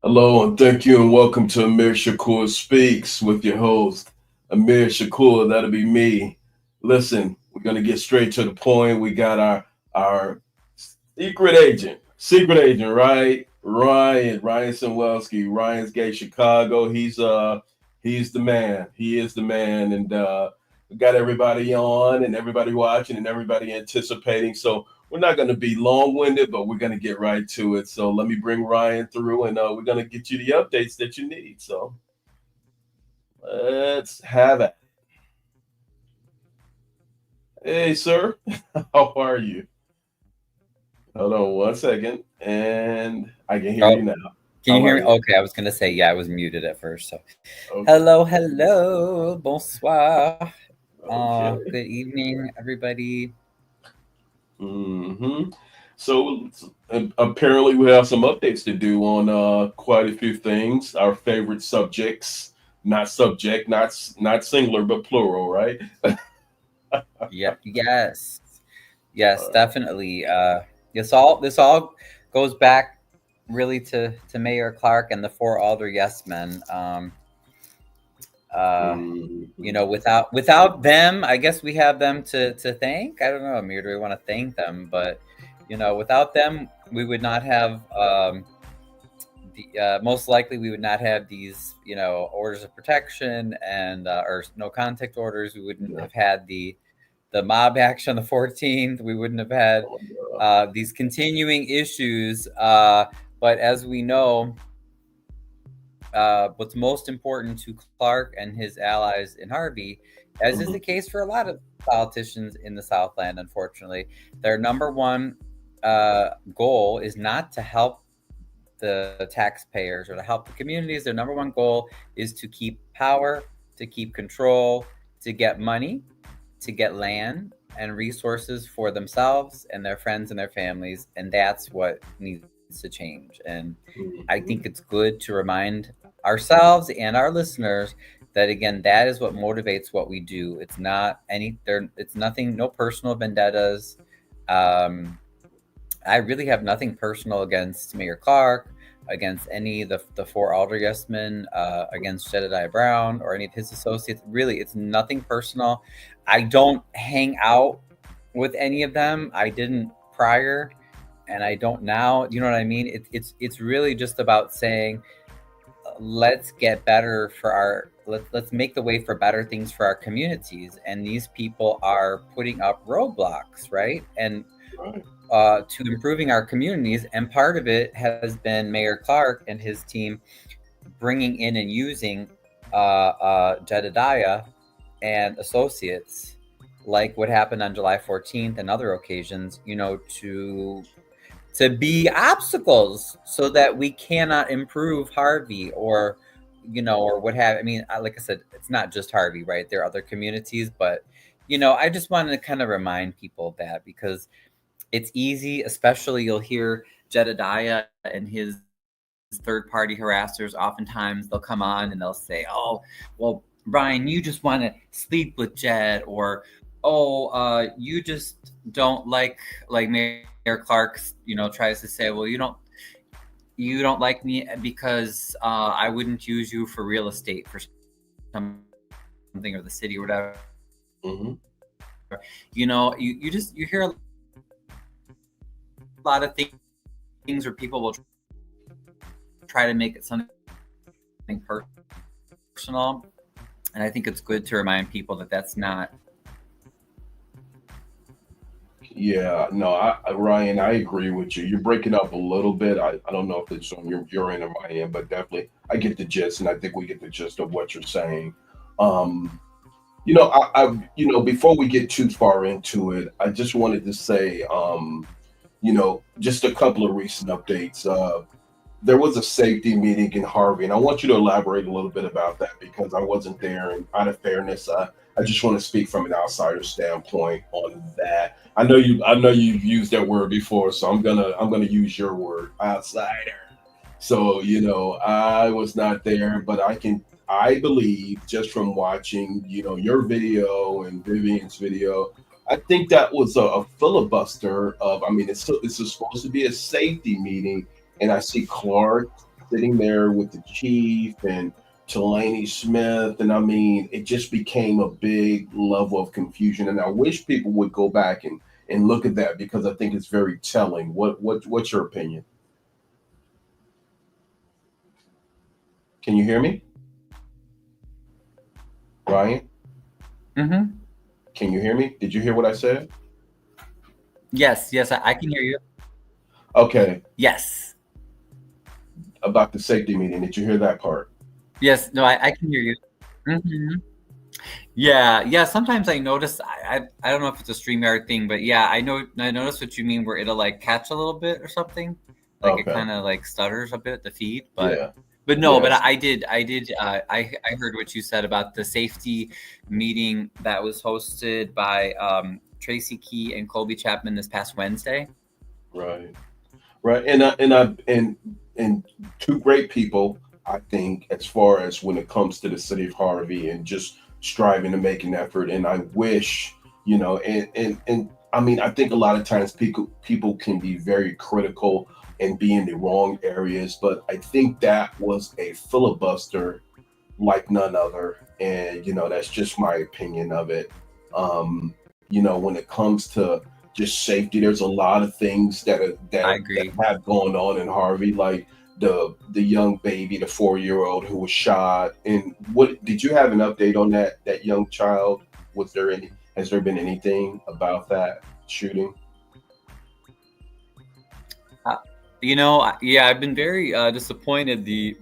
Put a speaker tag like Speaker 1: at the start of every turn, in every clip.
Speaker 1: Hello and thank you and welcome to Amir Shakur Speaks with your host, Amir Shakur. That'll be me. Listen, we're gonna get straight to the point. We got our secret agent, right? Ryan Sinwelski. Ryan's Gay Chicago. He's the man. He is the man, and we got everybody on and everybody watching and everybody anticipating. So we're not going to be long-winded, but we're going to get right to it. So let me bring Ryan through, and we're going to get you the updates that you need. So let's have it. Hey, sir, how are you? Hold on one second, and I can hear you
Speaker 2: Oh,
Speaker 1: now.
Speaker 2: can you
Speaker 1: How
Speaker 2: hear
Speaker 1: are
Speaker 2: me?
Speaker 1: you?
Speaker 2: Okay, I was gonna say, yeah, I was muted at first. So,
Speaker 1: Okay,
Speaker 2: hello, bonsoir.
Speaker 1: okay.
Speaker 2: Good evening, everybody.
Speaker 1: hmm So apparently, we have some updates to do on quite a few things. Our favorite subjects, not subject, not singular, but plural, right?
Speaker 2: Yeah, yes, definitely. This all goes back really to Mayor Clark and the four Alder yes men. Uh,
Speaker 1: Mhm.
Speaker 2: without them, I guess we have them to thank. I don't know, Amir, do we want to thank them? But without them, we would not have. Most likely we would not have these orders of protection and or no contact orders. We wouldn't
Speaker 1: Yeah.
Speaker 2: have had the mob action on the 14th. We wouldn't have had
Speaker 1: Oh, yeah.
Speaker 2: these continuing issues. But as we know, what's most important to Clark and his allies in Harvey, as is the
Speaker 1: Mhm.
Speaker 2: case for a lot of politicians in the Southland, unfortunately, their number one goal is not to help the taxpayers or to help the communities. Their number one goal is to keep power, to keep control, to get money, to get land and resources for themselves and their friends and their families. And that's what needs to change. And I think it's
Speaker 1: Mhm.
Speaker 2: good to remind ourselves and our listeners that again, that is what motivates what we do. It's nothing, no personal vendettas. Um, I really have nothing personal against Mayor Clark, against any of the four Alder yes men, against Jedidiah Brown or any of his associates. Really, it's nothing personal. I don't hang out with any of them. I didn't prior, and I don't now. You know what I mean? It's really just about saying, let's get better for let's make the way for better things for our communities. And these people are putting up roadblocks, right? And
Speaker 1: Right.
Speaker 2: to improving our communities. And part of it has been Mayor Clark and his team bringing in and using Jedidiah and associates, like what happened on July 14th and other occasions, to be obstacles so that we cannot improve Harvey or or what have. I mean, like I said, it's not just Harvey, right? There are other communities, but I just wanted to kind of remind people of that because it's easy, especially you'll hear Jedidiah and his third party harassers. Oftentimes they'll come on and they'll say, "Oh, well, Brian, you just want to sleep with Jed," or "Oh, you just don't like Mayor Clark." Tries to say, "Well, you don't like me because I wouldn't use you for real estate for something or the city or whatever."
Speaker 1: Mhm.
Speaker 2: You hear a lot of things where people will try to make it something personal, and I think it's good to remind people that that's not.
Speaker 1: Yeah, no, Ryan, I agree with you. You're breaking up a little bit. I don't know if it's on your end or my end, but definitely I get the gist, and I think we get the gist of what you're saying. Um, before we get too far into it, I just wanted to say, just a couple of recent updates. There was a safety meeting in Harvey, and I want you to elaborate a little bit about that because I wasn't there. And out of fairness, I just want to speak from an outsider standpoint on that. I know you've used that word before, so I'm gonna use your word, outsider. So I was not there, but I believe just from watching your video and Vivian's video, I think that was a filibuster of. I mean, it's supposed to be a safety meeting, and I see Clark. sitting there with the chief and Delaney Smith, and I mean, it just became a big level of confusion. And I wish people would go back and look at that because I think it's very telling. What's your opinion? Can you hear me, Ryan?
Speaker 2: Mm-hmm.
Speaker 1: Can you hear me? Did you hear what I said?
Speaker 2: Yes, yes, I can hear you.
Speaker 1: Okay,
Speaker 2: Yes,
Speaker 1: about the safety meeting. Did you hear that part?
Speaker 2: yes, no, I can hear you. Hmm. Yeah, yeah. Sometimes I notice. I don't know if it's a StreamYard thing, but yeah, I notice what you mean, where it'll like catch a little bit or something, like it
Speaker 1: Okay.
Speaker 2: kind of like stutters a bit the feed,
Speaker 1: Yeah.
Speaker 2: but no, but
Speaker 1: Yes.
Speaker 2: I heard what you said about the safety meeting that was hosted by Tracy Key and Colby Chapman this past Wednesday.
Speaker 1: Right. Right. And two great people, I think, as far as when it comes to the city of Harvey and just striving to make an effort. And I wish, and I mean, I think a lot of times people can be very critical and be in the wrong areas, but I think that was a filibuster like none other. And that's just my opinion of it. Um, when it comes to just safety, there's a lot of things
Speaker 2: I
Speaker 1: that
Speaker 2: agree.
Speaker 1: have going on in Harvey, like the young baby, the 4-year-old who was shot. And what did you have an update on that young child? Was there any? Has there been anything about that shooting?
Speaker 2: Uh, yeah, I've been very disappointed. The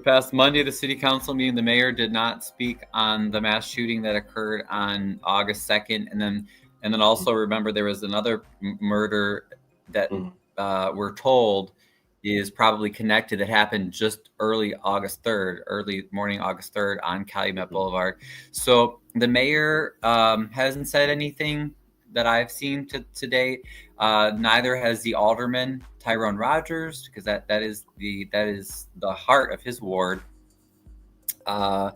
Speaker 2: past Monday, the city council meeting, the mayor did not speak on the mass shooting that occurred on August 2nd, and then also remember there was another murder that
Speaker 1: Mm-hmm.
Speaker 2: we're told is probably connected that happened just early morning August 3rd on Calumet Boulevard. So the mayor hasn't said anything that I've seen to date. Neither has the alderman Tyrone Rogers, because that is the heart of his ward. Uh,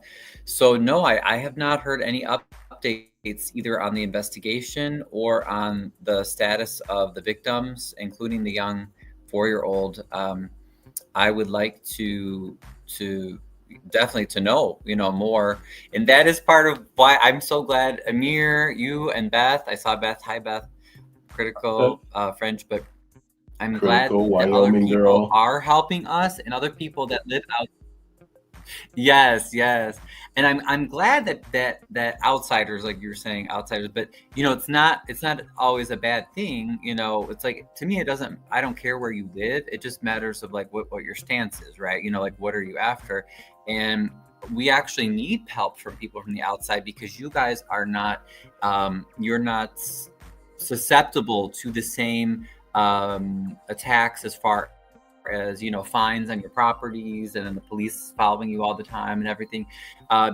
Speaker 2: so no, I have not heard any updates either on the investigation or on the status of the victims, including the young 4-year-old. I would like to definitely to know more, and that is part of why I'm so glad, Amir, you and Beth. I saw Beth. Hi, Beth. Critical French, but I'm glad
Speaker 1: Critical
Speaker 2: that other
Speaker 1: Wyoming
Speaker 2: people
Speaker 1: girl.
Speaker 2: are helping us and other people that live out. Yes, yes, and I'm glad that outsiders, like you were saying, outsiders, but it's not always a bad thing. It's like, to me, it doesn't. I don't care where you live. It just matters of like what your stance is, right? Like, what are you after? And we actually need help from people from the outside, because you guys are not, you're not susceptible to the same attacks, as far as fines on your properties, and then the police following you all the time and everything,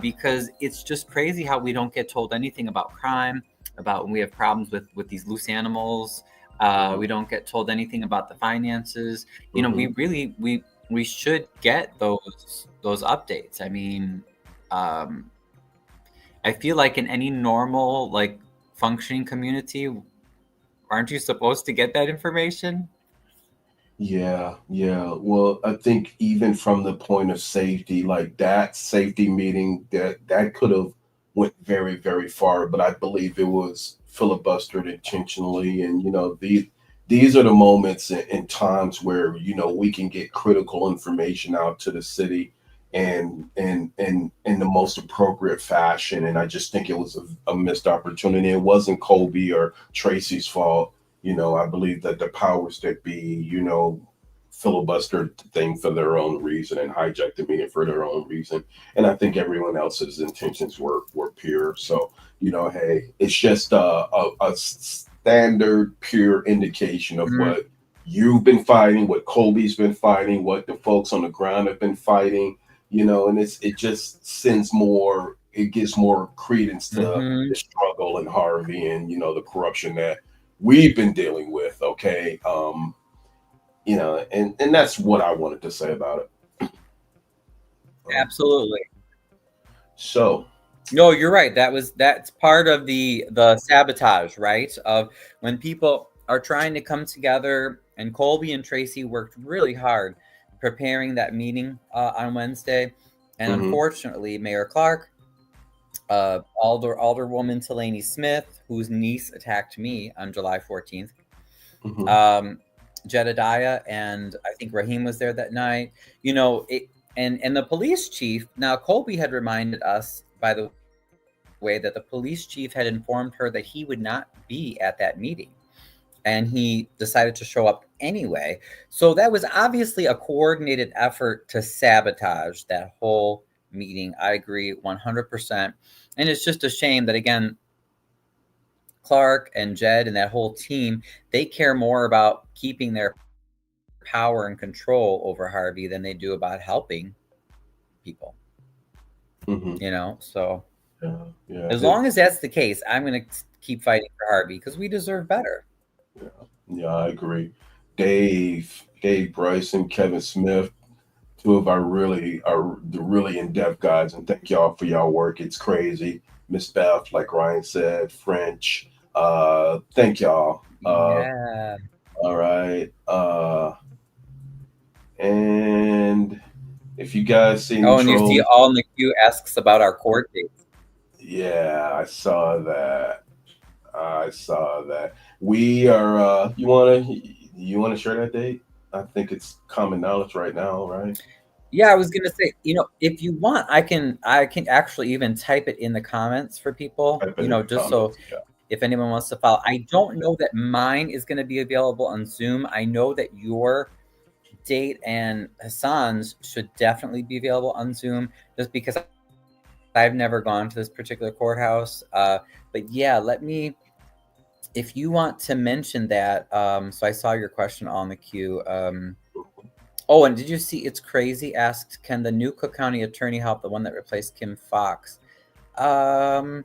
Speaker 2: because it's just crazy how we don't get told anything about crime, about when we have problems with these loose animals.
Speaker 1: Mm-hmm.
Speaker 2: We don't get told anything about the finances. We
Speaker 1: Mm-hmm.
Speaker 2: really we should get those updates. I mean, um, I feel like in any normal, like, functioning community, aren't you supposed to get that information?
Speaker 1: Yeah, yeah. Well, I think even from the point of safety, like that safety meeting, that could have went very, very far, but I believe it was filibustered intentionally. And these are the moments and times where we can get critical information out to the city and in the most appropriate fashion. And I just think it was a missed opportunity. It wasn't Colby or Tracy's fault. I believe that the powers that be, filibustered the thing for their own reason and hijacked the meeting for their own reason. And I think everyone else's intentions were pure. So, hey, it's just a standard, pure indication of
Speaker 2: Mm,
Speaker 1: what you've been fighting, what Colby's been fighting, what the folks on the ground have been fighting. And it just sends more. It gives more credence to
Speaker 2: mhm.
Speaker 1: the struggle in Harvey and the corruption that we've been dealing with. Okay. And that's what I wanted to say about it. Um,
Speaker 2: Absolutely.
Speaker 1: so
Speaker 2: No, you're right. That's part of the sabotage, right? Of when people are trying to come together, and Colby and Tracy worked really hard preparing that meeting on Wednesday, and
Speaker 1: Mm-hmm.
Speaker 2: unfortunately, Mayor Clark, Alderwoman Delaney Smith, whose niece attacked me on July 14th,
Speaker 1: Mm-hmm.
Speaker 2: Jedidiah, and I think Raheem was there that night. You know, and the police chief. Now, Colby had reminded us, by the way, that the police chief had informed her that he would not be at that meeting, and he decided to show up anyway. So that was obviously a coordinated effort to sabotage that whole meeting. I agree 100%. And it's just a shame that, again, Clark and Jed and that whole team, they care more about keeping their power and control over Harvey than they do about helping people.
Speaker 1: Mm-hmm.
Speaker 2: So
Speaker 1: Yeah, yeah,
Speaker 2: as long as that's the case, I'm going to keep fighting for Harvey because we deserve better.
Speaker 1: yeah, yeah. I agree. Dave Bryson, Kevin Smith, two of our really are the really in-depth guys, and thank y'all for y'all work. It's crazy. Miss Beth, like Ryan said, French. Thank y'all.
Speaker 2: Yeah.
Speaker 1: All right. And if you guys see any
Speaker 2: Oh, and you see,
Speaker 1: trolls,
Speaker 2: all in the queue asks about our court dates.
Speaker 1: yeah, I saw that. I saw that. We are. You wanna share that date? I think it's common knowledge right now, right?
Speaker 2: Yeah, I was gonna say, if you want, I can actually even type it in the comments for people,
Speaker 1: Type it in the
Speaker 2: just so
Speaker 1: comments. Yeah.
Speaker 2: if anyone wants to follow. I don't know that mine is gonna be available on Zoom. I know that your date and Hassan's should definitely be available on Zoom, just because I've never gone to this particular courthouse. But yeah, if you want to mention that. So I saw your question on the queue. Oh, and did you see It's Crazy asked, can the new Cook County attorney help, the one that replaced Kim Fox? Um,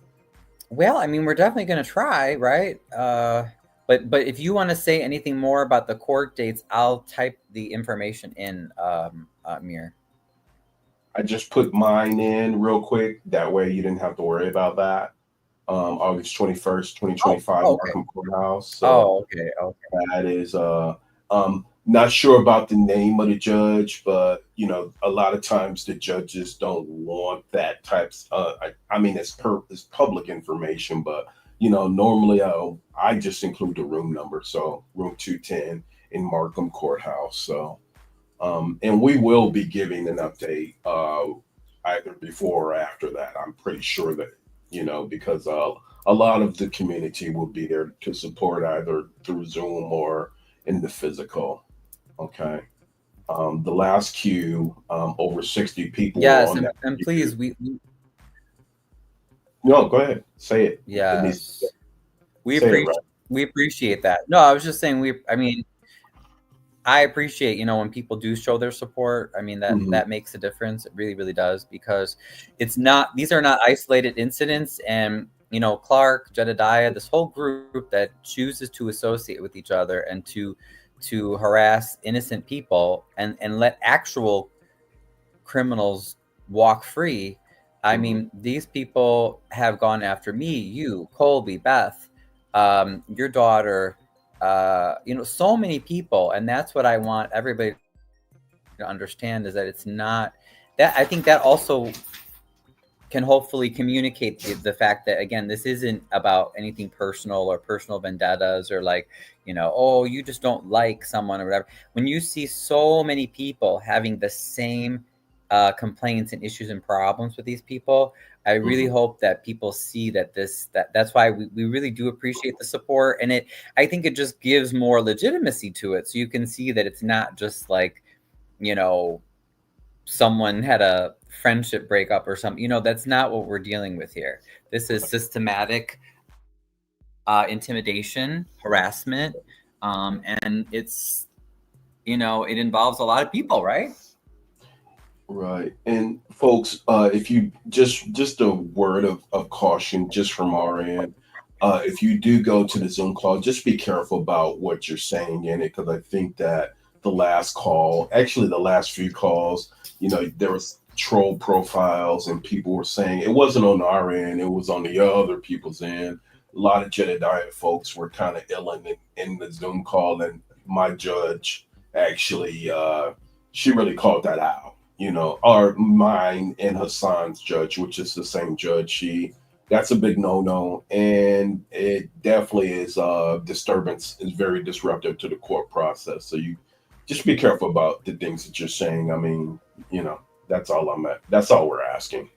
Speaker 2: well, I mean, we're definitely going to try, right? But if you want to say anything more about the court dates, I'll type the information in, Amir.
Speaker 1: I just put mine in real quick. That way you didn't have to worry about that. August 21st,
Speaker 2: Oh,
Speaker 1: 2025,
Speaker 2: okay.
Speaker 1: Markham Courthouse. So
Speaker 2: Oh, okay. Okay.
Speaker 1: that is not sure about the name of the judge, but a lot of times the judges don't want that types. I mean, it's public information, but normally I just include the room number, so room 210 in Markham Courthouse. So and we will be giving an update either before or after that. I'm pretty sure that because a lot of the community will be there to support either through Zoom or in the physical. Okay. The last queue, over 60 people were
Speaker 2: Yes,
Speaker 1: on that
Speaker 2: and
Speaker 1: queue.
Speaker 2: please, we
Speaker 1: No, go ahead. Say it. It needs
Speaker 2: yes, we
Speaker 1: say it right.
Speaker 2: appreciate we appreciate that. No, I was just saying, I mean, I appreciate, when people do show their support. I mean, that
Speaker 1: Hmm.
Speaker 2: that makes a difference. It really, really does, because these are not isolated incidents. And Clark, Jedediah, this whole group that chooses to associate with each other and to harass innocent people and let actual criminals walk free. I
Speaker 1: Hmm.
Speaker 2: mean, these people have gone after me, you, Colby, Beth, your daughter, so many people. And that's what I want everybody to understand, is that it's not that. I think that also can hopefully communicate the fact that, again, this isn't about anything personal or personal vendettas, or like, oh, you just don't like someone or whatever. When you see so many people having the same complaints and issues and problems with these people, I really
Speaker 1: Hmm.
Speaker 2: hope that people see that's why we really do appreciate the support. And I think it just gives more legitimacy to it, so you can see that it's not just like, you know someone had a friendship breakup or something. That's not what we're dealing with here. This is systematic intimidation, harassment, and it involves a lot of people, right?
Speaker 1: Right. And folks, if you just a word of caution just from our end. If you do go to the Zoom call, just be careful about what you're saying in it, because I think that the last call, actually the last few calls, there was troll profiles and people were saying it wasn't on our end, it was on the other people's end. A lot of Jedidiah folks were kind of ill in the Zoom call, and my judge actually she really called that out. Or mine and Hassan's judge, which is the same judge. That's a big no-no, and it definitely is disturbance. Is very disruptive to the court process. So you just be careful about the things that you're saying. I mean, you know, that's all I'm at. That's all we're asking.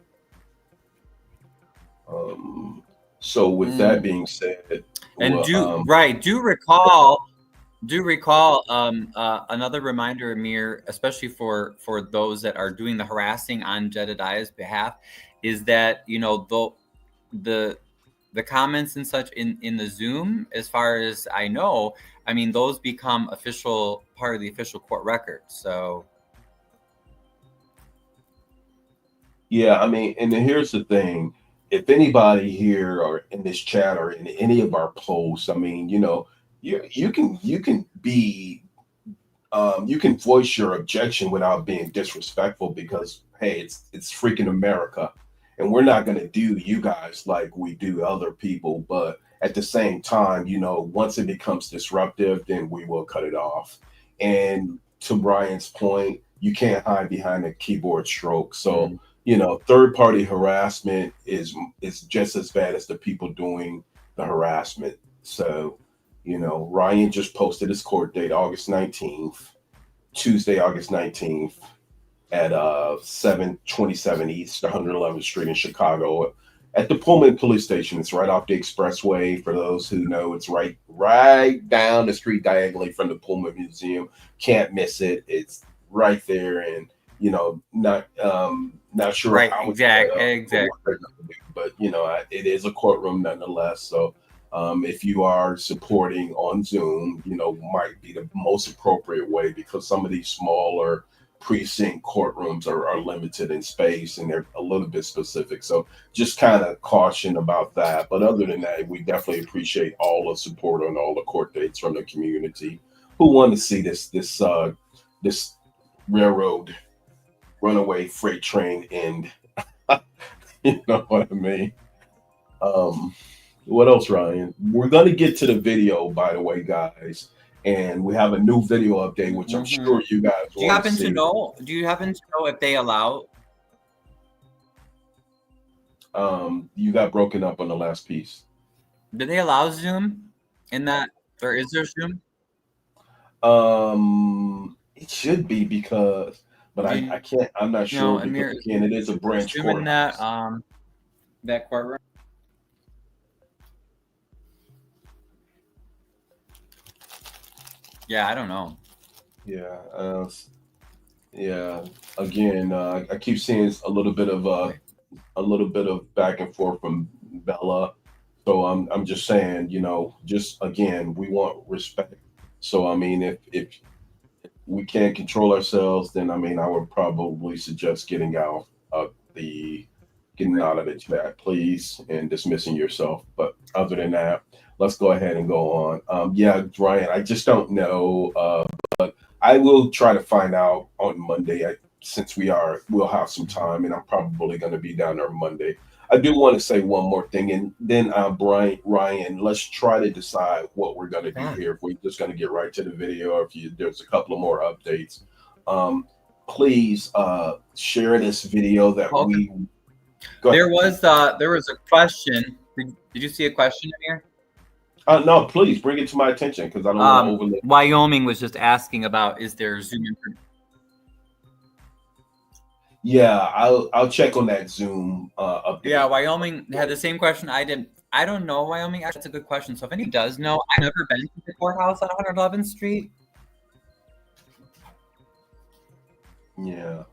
Speaker 1: Um, so with that being said,
Speaker 2: And
Speaker 1: well,
Speaker 2: do recall another reminder, Amir, especially for those that are doing the harassing on Jedidiah's behalf, is that the comments and such in the Zoom, as far as I know, I mean, those become official part of the official court record. So
Speaker 1: yeah, I mean, and then here's the thing. If anybody here or in this chat or in any of our posts, I mean, you can be you can voice your objection without being disrespectful because hey, it's freaking America, and we're not going to do you guys like we do other people. But at the same time, once it becomes disruptive, then we will cut it off. And to Brian's point, you can't hide behind a keyboard stroke. So third party harassment is just as bad as the people doing the harassment. So Ryan just posted his court date, August 19th, Tuesday, August 19th at 727 East 111th Street in Chicago at the Pullman Police Station. It's right off the expressway. For those who know, it's right down the street diagonally from the Pullman Museum. Can't miss it. It's right there, and not sure
Speaker 2: right,
Speaker 1: how
Speaker 2: exactly.
Speaker 1: But it is a courtroom nonetheless. So if you are supporting on Zoom, might be the most appropriate way because some of these smaller precinct courtrooms are limited in space and they're a little bit specific. So just kind of caution about that. But other than that, we definitely appreciate all the support on all the court dates from the community who want to see this railroad runaway freight train end. You know what I mean? What else, Ryan? We're gonna get to the video, by the way, guys, and we have a new video update, which I'm sure you guys
Speaker 2: do you happen to know? Do you happen to know if they allow?
Speaker 1: You got broken up on the last piece.
Speaker 2: Do they allow Zoom in that, or is there Zoom?
Speaker 1: It should be because, but I can't. I'm not sure because again, it is a branch
Speaker 2: Zoom in that that courtroom. Yeah, I don't know.
Speaker 1: Yeah. Again, I keep seeing a little bit of back and forth from Bella. So I'm just saying, just again, we want respect. So I mean, if we can't control ourselves, then I mean, I would probably suggest getting out of the chat, please, and dismissing yourself. But other than that, let's go ahead and go on. Yeah, Brian, I just don't know. But I will try to find out on Monday. Since we'll have some time, and I'm probably going to be down there Monday. I do want to say one more thing, and then Ryan, let's try to decide what we're going to do here. If we're just going to get right to the video, or if there's a couple of more updates, please share this video that we.
Speaker 2: There was a question. Did you see a question in here?
Speaker 1: No, please bring it to my attention because I don't want to overlook.
Speaker 2: Wyoming was just asking about is there Zoom information?
Speaker 1: Yeah, I'll check on that Zoom update.
Speaker 2: Yeah, Wyoming had the same question I did. I don't know Wyoming. Actually, that's a good question. So if anybody does know, I've never been to the courthouse on 111th Street.
Speaker 1: Yeah.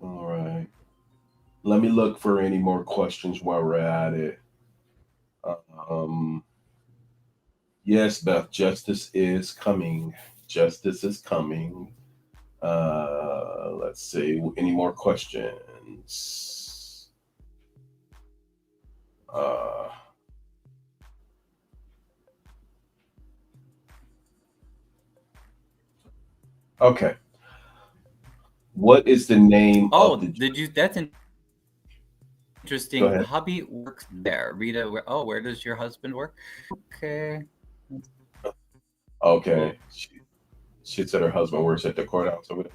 Speaker 1: All right. Let me look for any more questions while we're at it. Yes, Beth, justice is coming. Justice is coming. Let's see. Any more questions? Okay. What is the name of the...
Speaker 2: That's
Speaker 1: Go
Speaker 2: interesting.
Speaker 1: ahead.
Speaker 2: Hubby works there. Rita, where does your husband work? Okay.
Speaker 1: Okay. She said her husband works at the courthouse over there.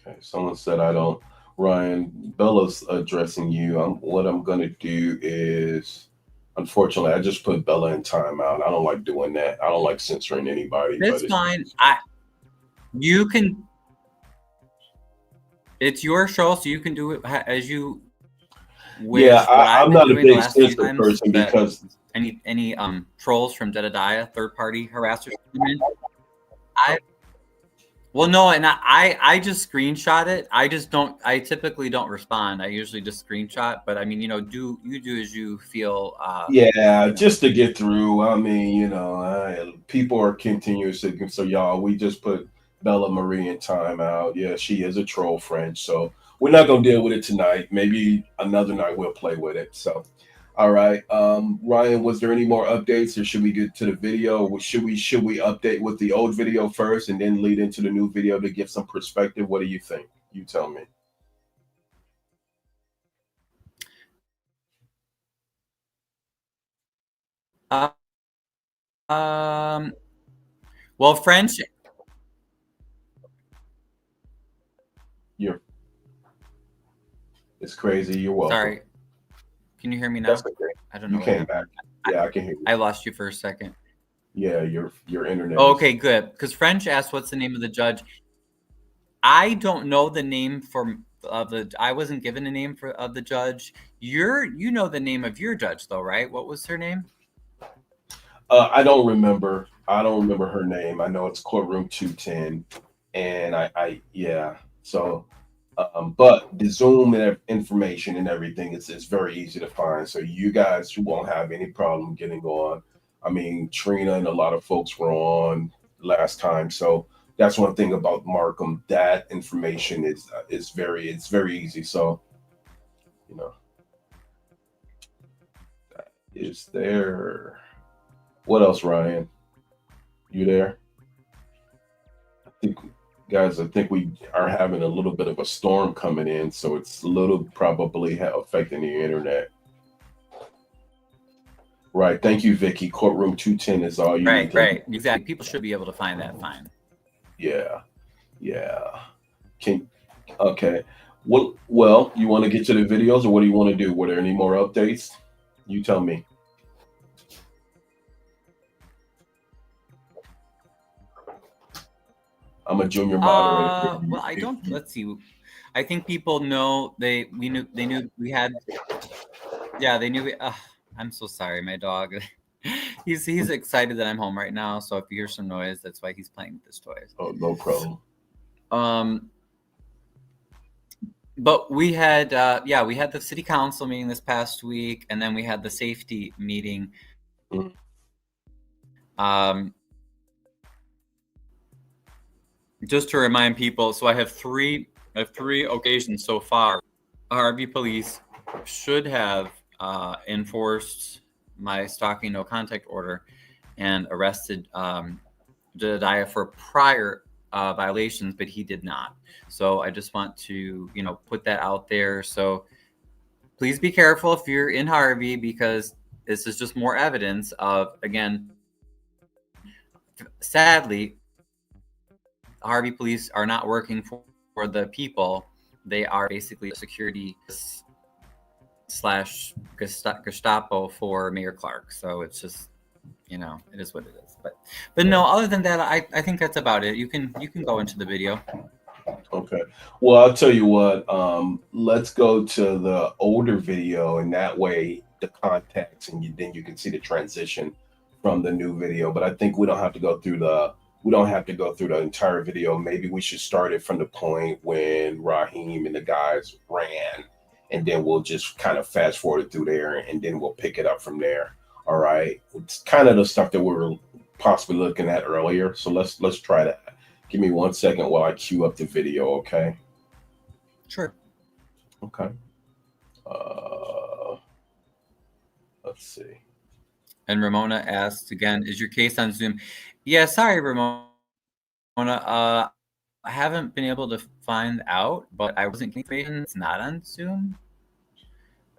Speaker 1: Okay. Someone said I don't. Ryan, Bella's addressing you. What I'm gonna do is, unfortunately, I just put Bella in timeout. I don't like doing that. I don't like censoring anybody, but
Speaker 2: That's fine. You can. It's your show, so you can do it as you
Speaker 1: yeah,
Speaker 2: wish. What I've
Speaker 1: I'm
Speaker 2: been
Speaker 1: not a
Speaker 2: doing the
Speaker 1: big
Speaker 2: last few
Speaker 1: censor
Speaker 2: times
Speaker 1: person
Speaker 2: that
Speaker 1: because
Speaker 2: any trolls from Jedidiah, third party harassers come in, I well no, and I just screenshot it. I typically don't respond. I usually just screenshot, but I mean, do as you feel
Speaker 1: yeah, just to get through. I mean, people are continuously so y'all. We just put Bella Marie in timeout. Yeah, she is a troll friend, so we're not gonna deal with it tonight. Maybe another night we'll play with it. So, all right, Ryan, was there any more updates, or should we get to the video? Should we update with the old video first and then lead into the new video to give some perspective? What do you think? You tell me.
Speaker 2: uh, um well French
Speaker 1: You're It's crazy. You're welcome.
Speaker 2: sorry, can you hear me
Speaker 1: That's
Speaker 2: now?
Speaker 1: okay.
Speaker 2: I don't
Speaker 1: You
Speaker 2: know what
Speaker 1: came back.
Speaker 2: happened. I,
Speaker 1: Yeah, I can hear you.
Speaker 2: I lost you for a second.
Speaker 1: Yeah, your internet
Speaker 2: Oh,
Speaker 1: is
Speaker 2: okay, good. Because French asked what's the name of the judge. I don't know the name I wasn't given a name of the judge. You know the name of your judge though, right? What was her name?
Speaker 1: I don't remember. I don't remember her name. I know it's courtroom 210, and yeah. So, but the Zoom and information and everything is very easy to find. So you guys won't have any problem getting on. I mean, Trina and a lot of folks were on last time, so that's one thing about Markham. That information is very easy. So you know, is there? What else, Ryan? You there? Think, guys, I think we are having a little bit of a storm coming in, so it's a little probably affecting the internet. Right. Thank you, Vicky. Courtroom 210 is all you need
Speaker 2: Right,
Speaker 1: to.
Speaker 2: right, exactly. People should be able to find that fine.
Speaker 1: Yeah. Yeah. Can Okay. Well, you want to get to the videos, or what do you want to do? Were there any more updates? You tell me. I'm a junior moderator here.
Speaker 2: Well, I don't. Let's see. I think people know they knew we had. Yeah, they knew. I'm so sorry, my dog. He's excited that I'm home right now. So if you hear some noise, that's why he's playing with his toys.
Speaker 1: Oh, no problem.
Speaker 2: But we had we had the city council meeting this past week, and then we had the safety meeting.
Speaker 1: Mhm.
Speaker 2: Just to remind people, so I have three occasions so far. Harvey police should have enforced my stalking no contact order and arrested Jedidiah for prior violations, but he did not. So I just want to put that out there. So please be careful if you're in Harvey, because this is just more evidence of, again, sadly, Harvey police are not working for the people. They are basically security slash Gestapo for Mayor Clark. So it's just, it is what it is. But no, other than that, I think that's about it. You can go into the video.
Speaker 1: Okay. Well, I'll tell you what. Let's go to the older video, and that way the context, and then you can see the transition from the new video. But I think we don't have to go through the entire video. Maybe we should start it from the point when Raheem and the guys ran, and then we'll just kind of fast forward through there, and then we'll pick it up from there. All right. It's kind of the stuff that we were possibly looking at earlier. So let's try that. Give me 1 second while I queue up the video, okay?
Speaker 2: Sure.
Speaker 1: Okay. Let's see.
Speaker 2: And Ramona asked again, is your case on Zoom? Yeah, sorry, Ramona. I haven't been able to find out, but I wasn't getting information. It's not on Zoom.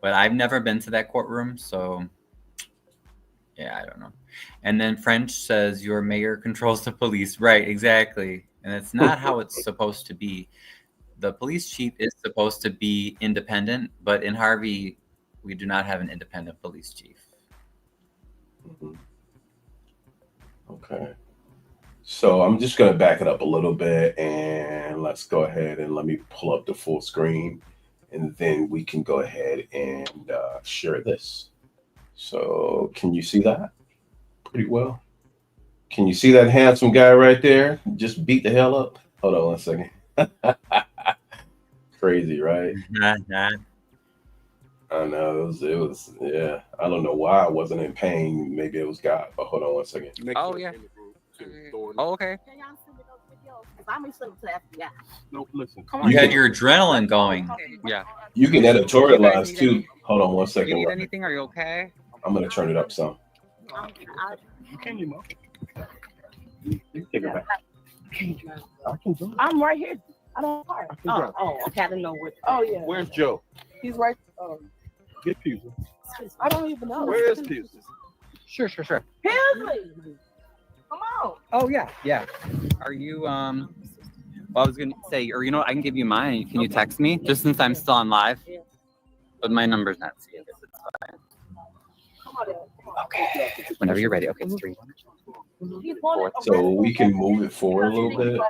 Speaker 2: But I've never been to that courtroom, so yeah, I don't know. And then French says your mayor controls the police. Right, exactly. And it's not how it's supposed to be. The police chief is supposed to be independent, but in Harvey, we do not have an independent police chief.
Speaker 1: Mhm. Okay. So I'm just going to back it up a little bit and let's go ahead and let me pull up the full screen and then we can go ahead and share this. So can you see that pretty well? Can you see that handsome guy right there? Just beat the hell up. Hold on one second. Crazy, right? I know it was, yeah. I don't know why I wasn't in pain. Maybe it was God, but hold on one second.
Speaker 2: Oh, yeah. Oh, okay.
Speaker 3: Can y'all send me those videos? Because I'm in to the FBI.
Speaker 4: No, listen.
Speaker 3: Come on.
Speaker 2: You had your adrenaline going.
Speaker 5: Yeah.
Speaker 1: You can editorialize too.
Speaker 5: anything?
Speaker 1: Hold on one
Speaker 5: Do
Speaker 1: second.
Speaker 5: you need
Speaker 1: Ryan.
Speaker 5: anything? Are you okay?
Speaker 1: I'm gonna turn it up some.
Speaker 4: You can, you know. You can take it back. I can do it.
Speaker 3: I'm right here. I don't care.
Speaker 4: I can drive.
Speaker 3: Okay. I didn't know what. Oh, yeah.
Speaker 4: Where's Joe?
Speaker 3: He's right.
Speaker 4: Get Pewsey.
Speaker 3: I don't even know.
Speaker 4: Where is Pewsey?
Speaker 5: Sure.
Speaker 3: Paisley! Come on.
Speaker 5: Oh yeah. Are you well, I was gonna say, or you know what, I can give you mine. Can you text me? Just since I'm still on live. But my number's not saved. It's fine.
Speaker 3: Come on.
Speaker 5: Okay. Whenever you're ready. Okay, it's 3.
Speaker 1: So we can move it forward a little bit.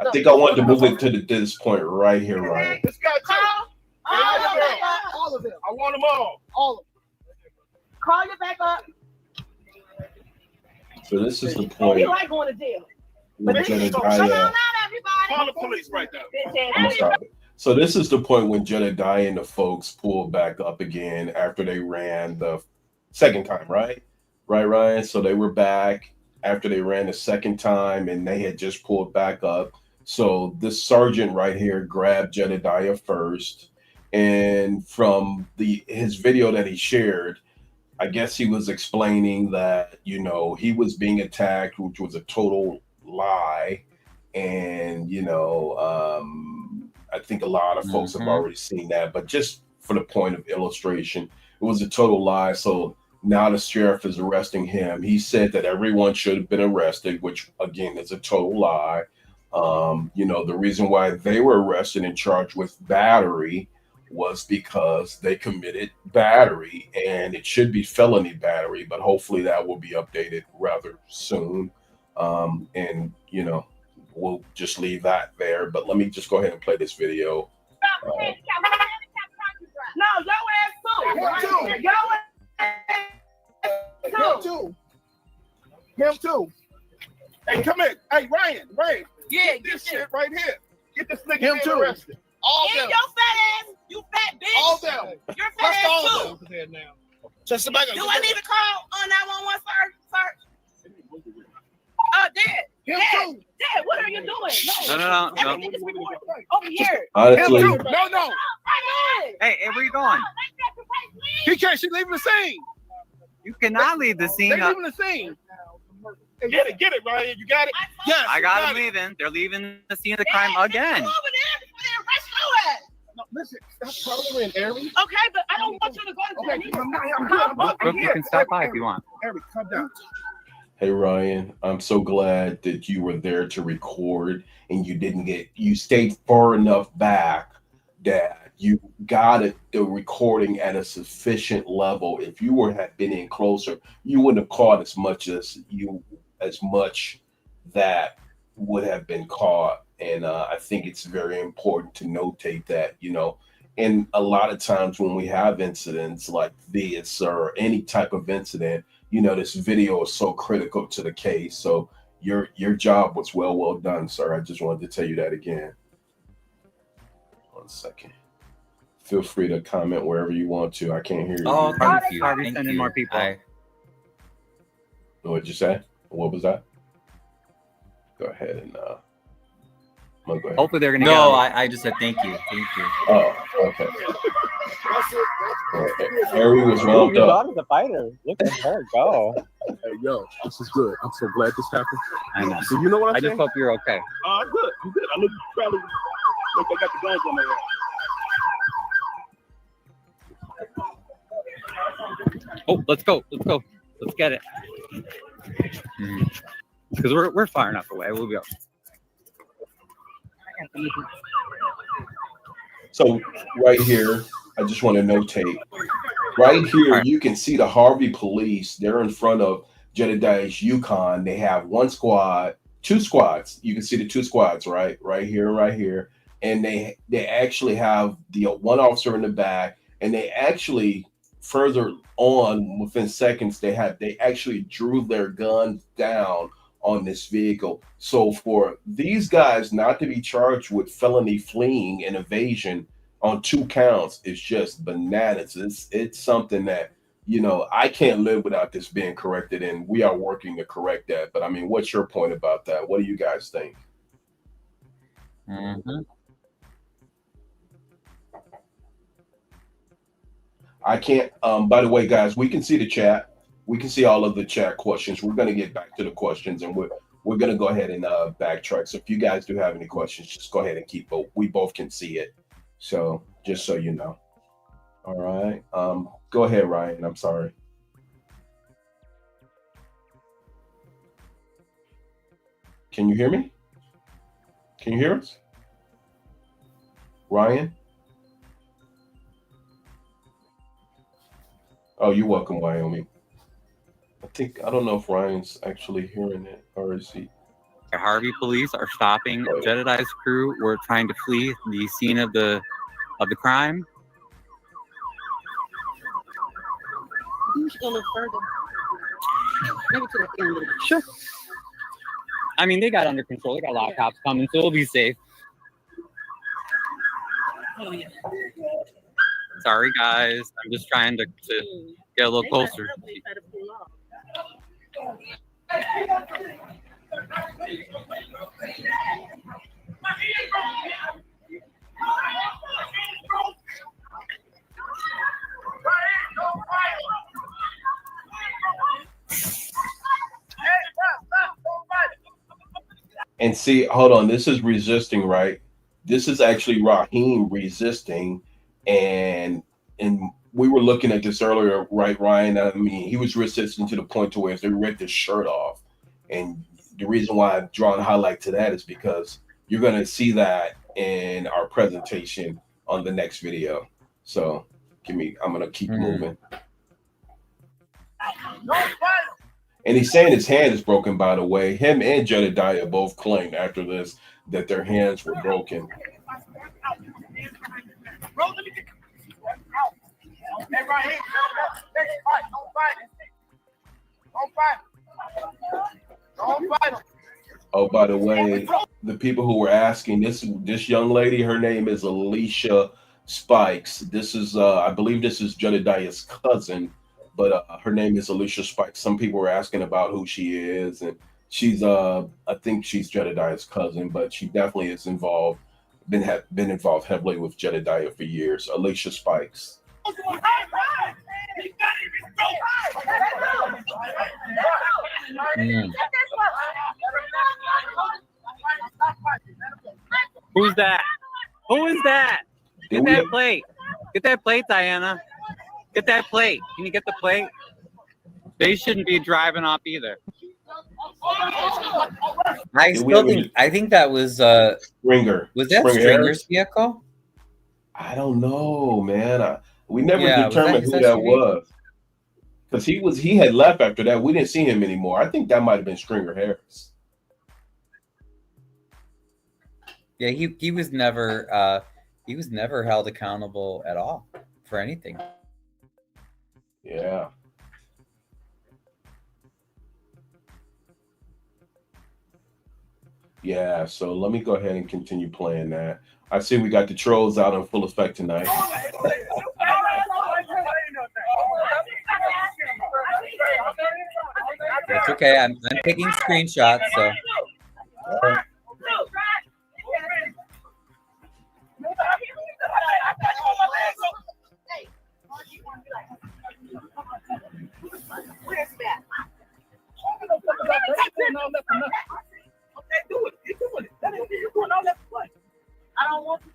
Speaker 1: I think I wanted to move it to this point right here, Ryan.
Speaker 4: This guy too.
Speaker 3: All of them.
Speaker 4: I want them all.
Speaker 3: All of them. Call you back up.
Speaker 1: So this is the
Speaker 3: Oh,
Speaker 1: point
Speaker 3: he like going to jail.
Speaker 1: when
Speaker 3: Come on
Speaker 1: Jedidiah.
Speaker 3: out, everybody.
Speaker 4: Call the police right now.
Speaker 1: I'm gonna stop it. So this is the point when Jedidiah and the folks pulled back up again after they ran the second time, right? Right, Ryan? So they were back after they ran the second time and they had just pulled back up. So this sergeant right here grabbed Jedidiah first. And from his video that he shared, I guess he was explaining that, you know, he was being attacked, which was a total lie. And, you know, I think a lot of folks have already seen that. But just for the point of illustration, it was a total lie. So now the sheriff is arresting him. He said that everyone should have been arrested, which, again, is a total lie. You know, the reason why they were arrested and charged with battery was because they committed battery, and it should be felony battery, but hopefully that will be updated rather soon. And, you know, we'll just leave that there. But let me just go ahead and play this video.
Speaker 3: No, your ass too.
Speaker 4: Him too.
Speaker 3: Your ass
Speaker 4: Him too. Him too. Hey, come here. Hey, Ryan.
Speaker 3: Yeah,
Speaker 4: Get this shit right here. Get this nigga
Speaker 6: Him too.
Speaker 4: arrested. All
Speaker 3: and
Speaker 4: them.
Speaker 3: your fat ass, you fat bitch.
Speaker 4: All them.
Speaker 3: Your fat
Speaker 4: That's all
Speaker 3: ass
Speaker 4: of
Speaker 3: too.
Speaker 4: them. Just somebody.
Speaker 3: Do I need to call on 911, sir? Dad.
Speaker 4: Him too.
Speaker 3: Dad, what are you doing?
Speaker 5: No.
Speaker 3: Everything is recorded. Over here.
Speaker 1: Honestly,
Speaker 4: Him too. No.
Speaker 3: Right on.
Speaker 5: Hey, where you going?
Speaker 4: He can't. She leaving the scene.
Speaker 5: You cannot leave the
Speaker 4: They
Speaker 5: scene.
Speaker 4: leaving the scene. Get it, Ryan. You got it. Yes.
Speaker 5: I
Speaker 4: you
Speaker 5: got them
Speaker 4: it.
Speaker 5: leaving. They're leaving the scene of the crime again.
Speaker 3: Go over there before they arrest your ass.
Speaker 4: No, listen. Stop following Eric.
Speaker 3: Okay, but I don't want you to go to
Speaker 4: Okay,
Speaker 3: jail.
Speaker 4: I'm good.
Speaker 5: Brooke, you can stop by if you want.
Speaker 4: Eric, calm down.
Speaker 1: hey Ryan, I'm so glad that you were there to record and you stayed far enough back that you got the recording at a sufficient level. If you had been in closer, you wouldn't have caught as much that would have been caught. And I think it's very important to notate that, you know, and a lot of times when we have incidents like this or any type of incident, you know, this video is so critical to the case. So your job was well done, sir. I just wanted to tell you that again. 1 second. Feel free to comment wherever you want to. I can't hear you.
Speaker 2: Oh, thank you.
Speaker 5: Harvey
Speaker 2: Thank
Speaker 5: sending
Speaker 2: you.
Speaker 5: more people.
Speaker 1: What'd you say? What was that? Go ahead and No, go ahead.
Speaker 5: Hopefully they're gonna.
Speaker 2: No, I just said thank you. Thank you.
Speaker 1: Oh, okay. Harry was wound
Speaker 4: Your
Speaker 1: up.
Speaker 4: daughter's a fighter. Look at her go.
Speaker 6: Hey, yo, this is good. I'm so glad this happened.
Speaker 5: I know.
Speaker 6: So you know what I'm
Speaker 5: I just
Speaker 6: saying?
Speaker 5: hope you're okay.
Speaker 6: I'm good. I'm good. I look probably like they got the guns on their ass.
Speaker 5: Oh, let's go. Let's go. Let's get it. Because we're far enough away. We'll go.
Speaker 1: So right here, I just want to notate. Right here, you can see the Harvey police. They're in front of Jedidiah's Yukon. They have one squad, two squads. You can see the two squads, right? Right here and right here. And they actually have the one officer in the back. And they actually further on within seconds, they actually drew their guns down on this vehicle. So for these guys not to be charged with felony fleeing and evasion on 2 counts is just bananas. It's something that, you know, I can't live without this being corrected, and we are working to correct that. But I mean, what's your point about that? What do you guys think?
Speaker 2: Mm-hmm.
Speaker 1: I can't, by the way, guys, we can see the chat. We can see all of the chat questions. We're going to get back to the questions, and we're going to go ahead and backtrack. So if you guys do have any questions, just go ahead and keep it. We both can see it. So just so you know. All right. Go ahead, Ryan. I'm sorry. Can you hear me? Can you hear us? Ryan? Oh, you're welcome, Wyoming. I don't know if Ryan's actually hearing it, or is he?
Speaker 5: The Harvey police are stopping Jedidiah's crew. We're trying to flee the scene of the crime.
Speaker 3: You should go a little further. Maybe to the end a little bit.
Speaker 5: Sure. I mean, they got under control. They got a lot of cops coming, so we'll be safe.
Speaker 3: Oh, yeah.
Speaker 5: Sorry, guys. I'm just trying to get a little closer.
Speaker 1: And see, hold on, this is resisting, right? This is actually Raheem resisting, and we were looking at this earlier, right, Ryan? I mean, he was resisting to the point to where they ripped his shirt off. And the reason why I've drawn a highlight to that is because you're going to see that in our presentation on the next video. So I'm going to keep moving. And he's saying his hand is broken, by the way. Him and Jedidiah both claimed after this that their hands were broken. Oh, by the way, the people who were asking, this young lady, her name is Alicia Spikes. This is, I believe this is Jedidiah's cousin, but her name is Alicia Spikes. Some people were asking about who she is, and she's, I think she's Jedidiah's cousin, but she definitely is involved, been involved heavily with Jedidiah for years. Alicia Spikes.
Speaker 5: Who's that? Who is that? Get that plate. Get that plate, Diana. Get that plate. Can you get the plate? They shouldn't be driving off either.
Speaker 2: I think that was
Speaker 1: Stringer.
Speaker 2: Was that
Speaker 1: Stringer
Speaker 2: Stringer's vehicle?
Speaker 1: I don't know, man. We never
Speaker 2: Yeah,
Speaker 1: determined who that was. Because he had left after that. We didn't see him anymore. I think that might have been Stringer Harris.
Speaker 2: Yeah, he was never held accountable at all for anything.
Speaker 1: Yeah. Yeah, so let me go ahead and continue playing that. I see we got the trolls out in full effect tonight.
Speaker 2: It's okay. I'm taking screenshots, so.
Speaker 3: don't want to.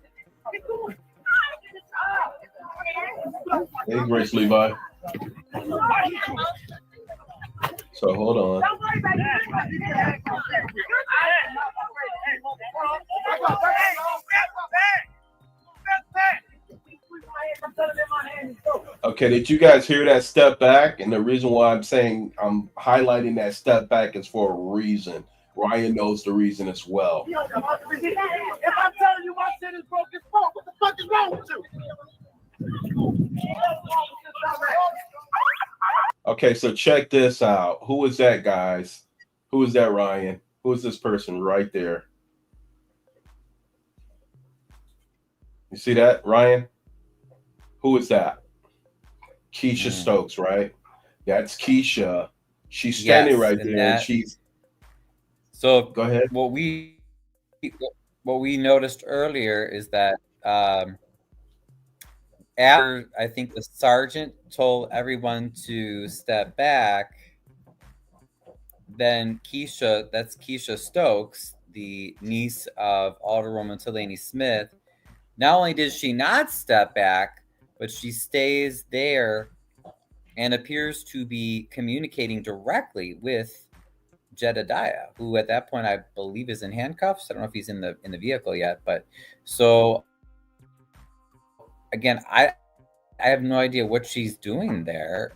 Speaker 1: Hey, Grace Levi. So hold on.
Speaker 3: Don't worry about
Speaker 1: Okay, did you guys hear that step back? And the reason why I'm saying I'm highlighting that step back is for a reason. Ryan knows the reason as well.
Speaker 3: If I'm telling you my shit is broke as fuck, what the fuck is wrong with you?
Speaker 1: Okay, so check this out. Who is that, guys? Who is that, Ryan? Who is this person right there? You see that, Ryan? Who is that? Keisha Stokes, right? That's Keisha. She's standing right there, and she's.
Speaker 2: So
Speaker 1: go ahead.
Speaker 2: What we noticed earlier is that after I think the sergeant told everyone to step back, then Keisha, that's Keisha Stokes, the niece of Alderwoman Delaney Smith, not only did she not step back, but she stays there and appears to be communicating directly with Jedidiah, who at that point I believe is in handcuffs. I don't know if he's in the vehicle yet, but so again, I have no idea what she's doing there.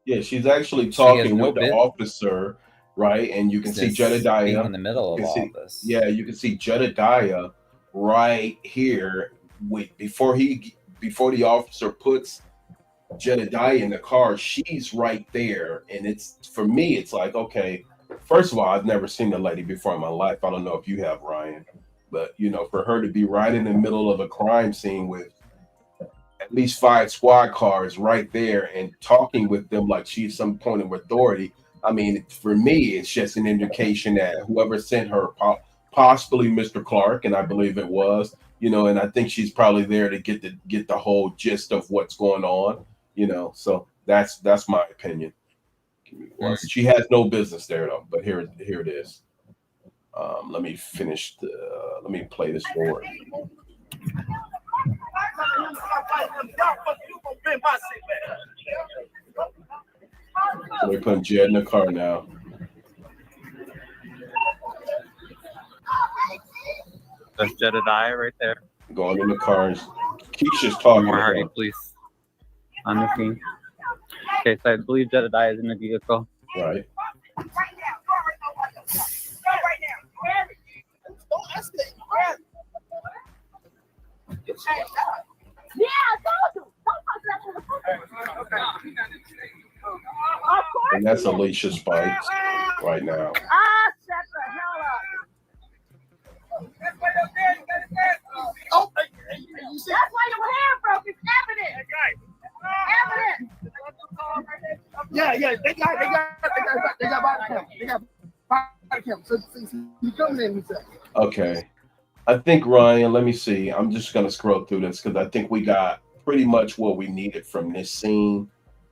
Speaker 1: Yeah, she's actually talking with the officer, right? And you can see Jedidiah
Speaker 2: in the middle of all this.
Speaker 1: Yeah, you can see Jedidiah right here. Before the officer puts Jedidiah in the car, she's right there. And it's, for me, it's like, okay, first of all, I've never seen the lady before in my life. I don't know if you have, Ryan, but you know, for her to be right in the middle of a crime scene with at least 5 squad cars right there and talking with them like she's some point of authority. I mean, for me, it's just an indication that whoever sent her, possibly Mr. Clark, and I believe it was, you know, and I think she's probably there to get the whole gist of what's going on, you know. So that's my opinion. She has no business there though, but here it is. Let me finish let me play this forward. We're putting Jed in the car now.
Speaker 5: That's Jedidiah right there.
Speaker 1: Going in the car. Keisha's talking.
Speaker 5: More Hardy, please. On the scene. Okay, so I believe Jedidiah is in the vehicle.
Speaker 1: Right.
Speaker 3: Yeah, I told you.
Speaker 1: And that's Alicia Spikes right now.
Speaker 3: Ah, shut the hell up. Oh, that's why your hair broke. It's evident. Evidence.
Speaker 4: Yeah, they got body cam. They got body cam. So you coming in,
Speaker 1: okay. I think, Ryan, let me see. I'm just going to scroll through this because I think we got pretty much what we needed from this scene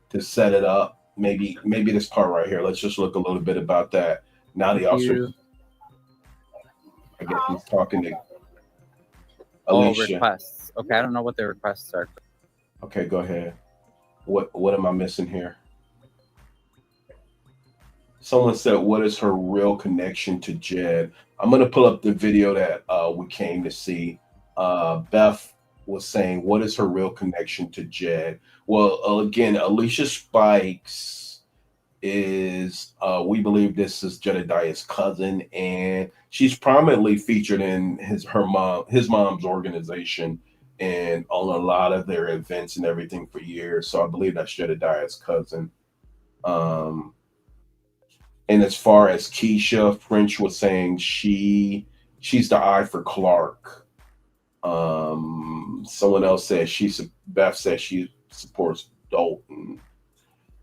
Speaker 1: to set it up. Maybe this part right here. Let's just look a little bit about that. Now the officer, I guess he's talking to Alicia.
Speaker 5: Requests. Okay, I don't know what their requests are.
Speaker 1: Okay, go ahead. What am I missing here? Someone said, what is her real connection to Jed? I'm going to pull up the video that we came to see. Beth was saying, what is her real connection to Jed? Well, again, Alicia Spikes is, we believe this is Jedidiah's cousin, and she's prominently featured in his mom's organization and on a lot of their events and everything for years. So I believe that's Jedidiah's cousin. And as far as Keisha, French was saying she's the eye for Clark. Someone else said Beth said she supports Dalton.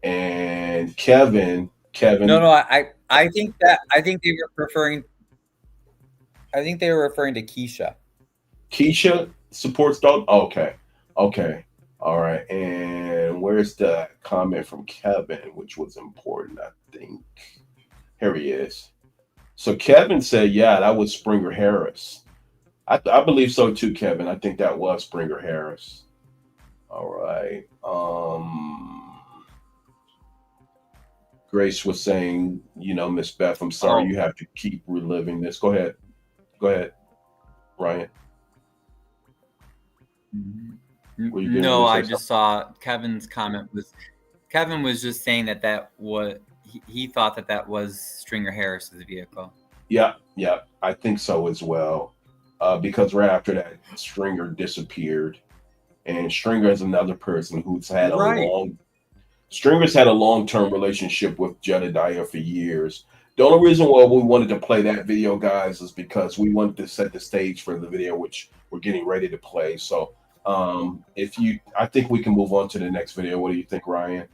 Speaker 1: And Kevin.
Speaker 2: No, I think they were referring to Keisha.
Speaker 1: Keisha supports Dalton? Okay. All right. And where's the comment from Kevin, which was important, I think. Here he is. So Kevin said, yeah, that was Springer Harris. I believe so too, Kevin. I think that was Springer Harris. All right. Grace was saying, Miss Beth, I'm sorry
Speaker 2: Oh.
Speaker 1: you have to keep reliving this. Go ahead. Go ahead, Ryan. Were you getting ready
Speaker 2: No,
Speaker 1: to say
Speaker 2: I
Speaker 1: something?
Speaker 2: just saw Kevin's comment was Kevin was just saying that was he thought that was Stringer Harris's vehicle.
Speaker 1: Yeah, I think so as well. Because right after that, Stringer disappeared, and Stringer is another person who's had a
Speaker 2: Right.
Speaker 1: Stringer's had a long-term relationship with Jedidiah for years. The only reason why we wanted to play that video, guys, is because we wanted to set the stage for the video, which we're getting ready to play. So, I think we can move on to the next video. What do you think, Ryan?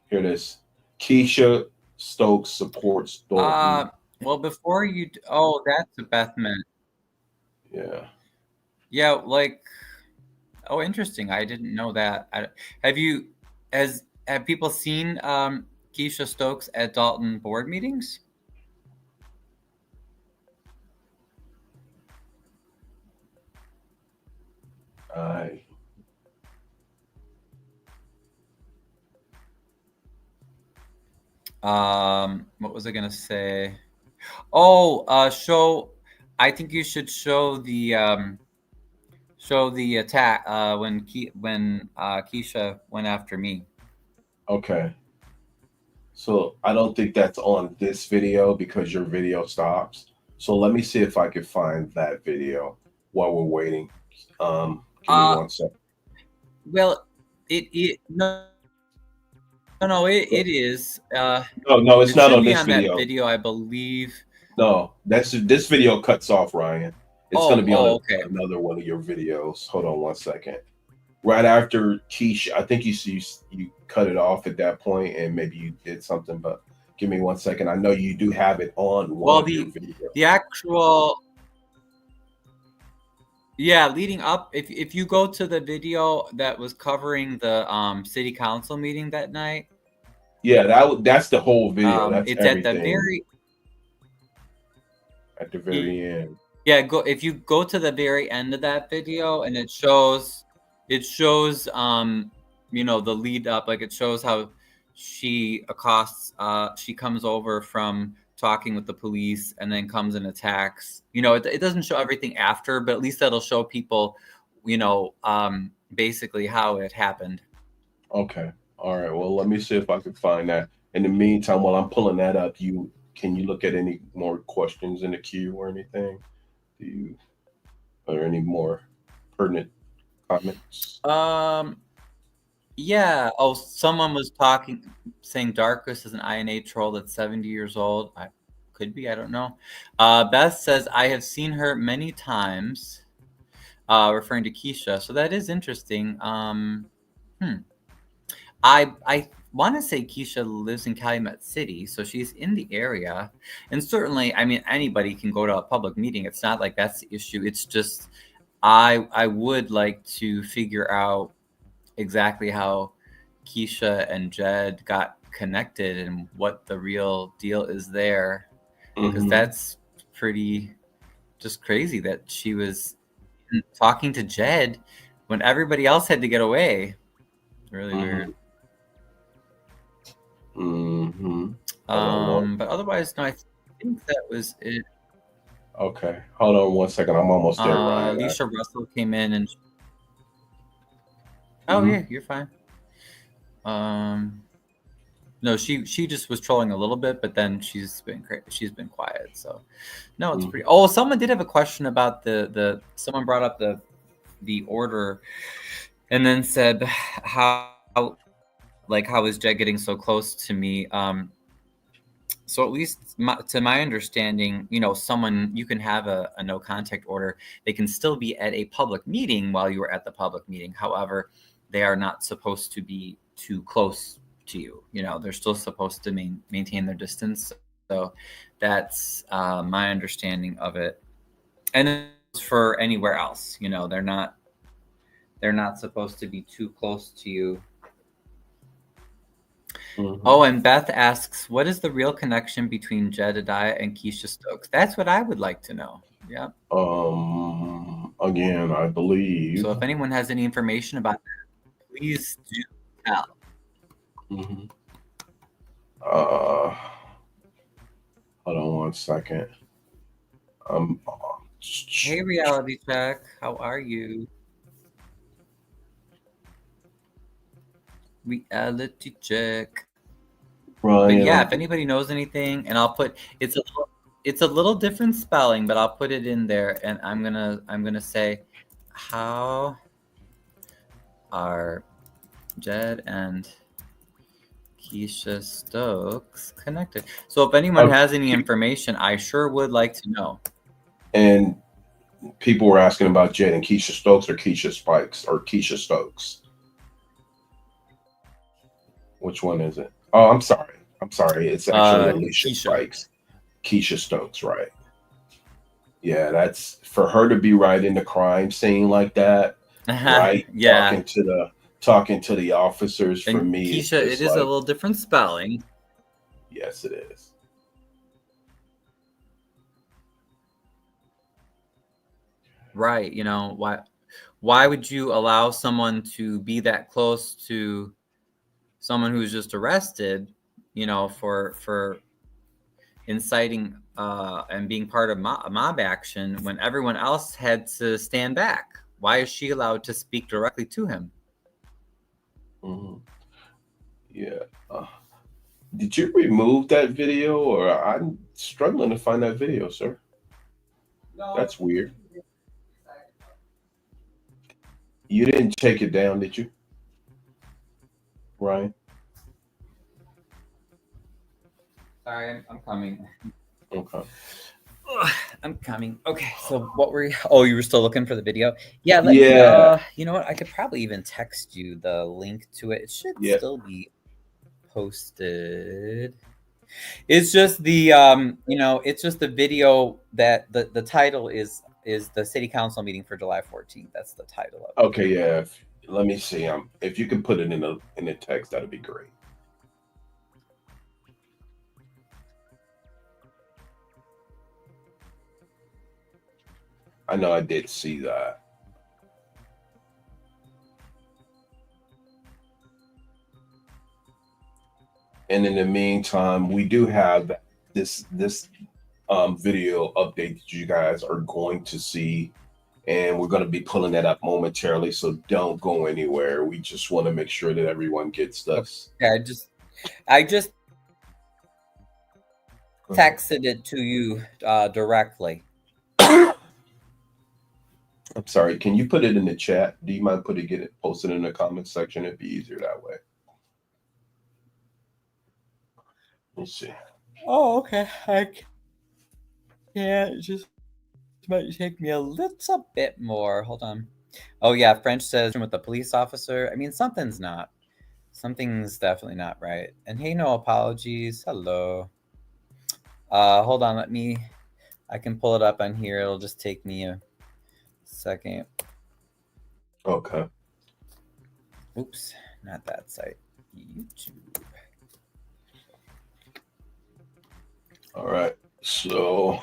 Speaker 1: Here it is. Keisha Stokes supports Dalton.
Speaker 2: Well, before you, that's a Bethman.
Speaker 1: Yeah.
Speaker 2: Yeah, like, oh, interesting. I didn't know that. Have people seen Keisha Stokes at Dalton board meetings? What was I gonna say? I think you should show the attack when Keisha went after me.
Speaker 1: Okay. So I don't think that's on this video because your video stops. So let me see if I can find that video while we're waiting. Give me 1 second.
Speaker 2: Well, it it is.
Speaker 1: No, it's not
Speaker 2: should
Speaker 1: on
Speaker 2: be
Speaker 1: this
Speaker 2: on
Speaker 1: video.
Speaker 2: that video, I believe.
Speaker 1: No, this video cuts off, Ryan. It's going to be on
Speaker 2: okay.
Speaker 1: another one of your videos. Hold on 1 second. Right after Keisha, I think you cut it off at that point, and maybe you did something. But give me 1 second. I know you do have it on one of your videos.
Speaker 2: The actual. Yeah, leading up, if you go to the video that was covering the city council meeting that night.
Speaker 1: Yeah, that's the whole video. That's
Speaker 2: it's
Speaker 1: everything. At the very end.
Speaker 2: Yeah, if you go to the very end of that video, and it shows the lead up, like it shows how she accosts she comes over from talking with the police and then comes and attacks. It doesn't show everything after, but at least that'll show people, basically how it happened.
Speaker 1: Okay. All right. Well, let me see if I can find that. In the meantime, while I'm pulling that up, can you look at any more questions in the queue or anything? Are there any more pertinent comments?
Speaker 2: Yeah. Oh, someone was saying Darkus is an INA troll that's 70 years old. Could be, I don't know. Beth says, I have seen her many times, referring to Keisha. So that is interesting. I want to say Keisha lives in Calumet City, so she's in the area. And certainly, I mean, anybody can go to a public meeting. It's not like that's the issue. It's just I would like to figure out exactly how Keisha and Jed got connected and what the real deal is there. Because that's pretty just crazy that she was talking to Jed when everybody else had to get away. Really weird. But otherwise, no, I think that was it.
Speaker 1: Okay, hold on 1 second. I'm almost there, Ryan.
Speaker 2: Alicia Russell came in and. Yeah, you're fine. No, she just was trolling a little bit, but then she's been quiet. So, no, it's pretty. Oh, someone did have a question about someone brought up the order, and then said how is Jed getting so close to me? So at least to my understanding, someone, you can have a no contact order. They can still be at a public meeting while you are at the public meeting. However, they are not supposed to be too close to you. They're still supposed to maintain their distance. So that's my understanding of it. And then for anywhere else, they're not supposed to be too close to you. Oh, and Beth asks, what is the real connection between Jedidiah and Keisha Stokes? That's what I would like to know. Yeah.
Speaker 1: Again, I believe.
Speaker 2: So if anyone has any information about that, please do tell.
Speaker 1: Mm-hmm. Hold on one second.
Speaker 2: Hey, Reality Check, how are you? Reality Check.
Speaker 1: Ryan,
Speaker 2: but yeah, if anybody knows anything, and I'll put it's a little different spelling, but I'll put it in there, and I'm gonna say, how are Jed and Keisha Stokes connected? So if anyone has any information, I sure would like to know.
Speaker 1: And people were asking about Jed and Keisha Stokes or Keisha Spikes or Keisha Stokes. Which one is it? Oh, I'm sorry. It's actually Alicia
Speaker 2: Keisha.
Speaker 1: Spikes. Keisha Stokes, right? Yeah, that's for her to be right in the crime scene like that, right?
Speaker 2: Yeah.
Speaker 1: Talking to the officers.
Speaker 2: And
Speaker 1: for me,
Speaker 2: Keisha, it is a little different spelling.
Speaker 1: Yes, it is.
Speaker 2: Right. You know, why would you allow someone to be that close to someone who's just arrested, you know, for inciting and being part of mob action when everyone else had to stand back? Why is she allowed to speak directly to him?
Speaker 1: Mm-hmm. Yeah. Did you remove that video, or I'm struggling to find that video, sir? No, that's weird. You didn't take it down, did you, Ryan?
Speaker 2: Sorry, I'm coming.
Speaker 1: Okay.
Speaker 2: I'm coming. Okay, so what were you? Oh, you were still looking for the video? Yeah. You know what? I could probably even text you the link to it. It should still be posted. It's just the it's just the video that the title is the city council meeting for July 14th. That's the title of it.
Speaker 1: Okay, yeah. Let me see. If you can put it in the text, that'd be great. I know I did see that. And in the meantime, we do have this video update that you guys are going to see, and we're going to be pulling that up momentarily. So don't go anywhere. We just want to make sure that everyone gets this.
Speaker 2: Yeah, I just texted it to you directly.
Speaker 1: I'm sorry. Can you put it in the chat? Do you mind get it posted in the comments section? It'd be easier that way. Let's see.
Speaker 2: Oh, okay. It just might take me a little bit more. Hold on. Oh yeah, French says with the police officer. I mean, something's definitely not right. And hey, no apologies. Hello. Hold on. I can pull it up on here. It'll just take me a second.
Speaker 1: Okay.
Speaker 2: Oops, not that site. YouTube.
Speaker 1: All right. So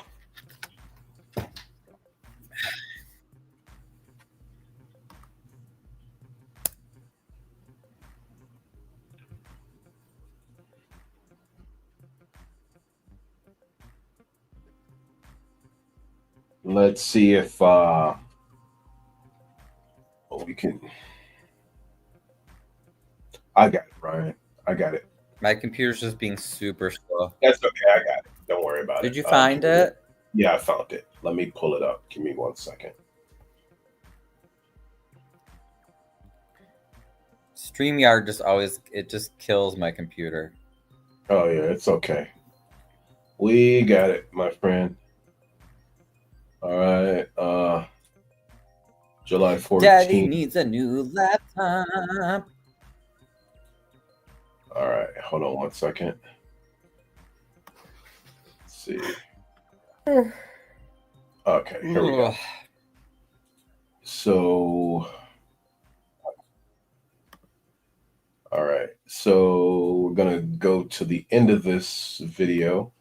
Speaker 1: let's see if we can. I got it, Ryan. I got it.
Speaker 2: My computer's just being super slow.
Speaker 1: That's okay. I got it. Don't worry about it.
Speaker 2: Did you find it?
Speaker 1: Yeah, I found it. Let me pull it up. Give me 1 second.
Speaker 2: StreamYard just kills my computer.
Speaker 1: Oh yeah, it's okay. We got it, my friend. All right. July 14th.
Speaker 2: Daddy needs a new laptop.
Speaker 1: All right, hold on 1 second. Let's see. Okay, here we go. So, all right. So we're gonna go to the end of this video.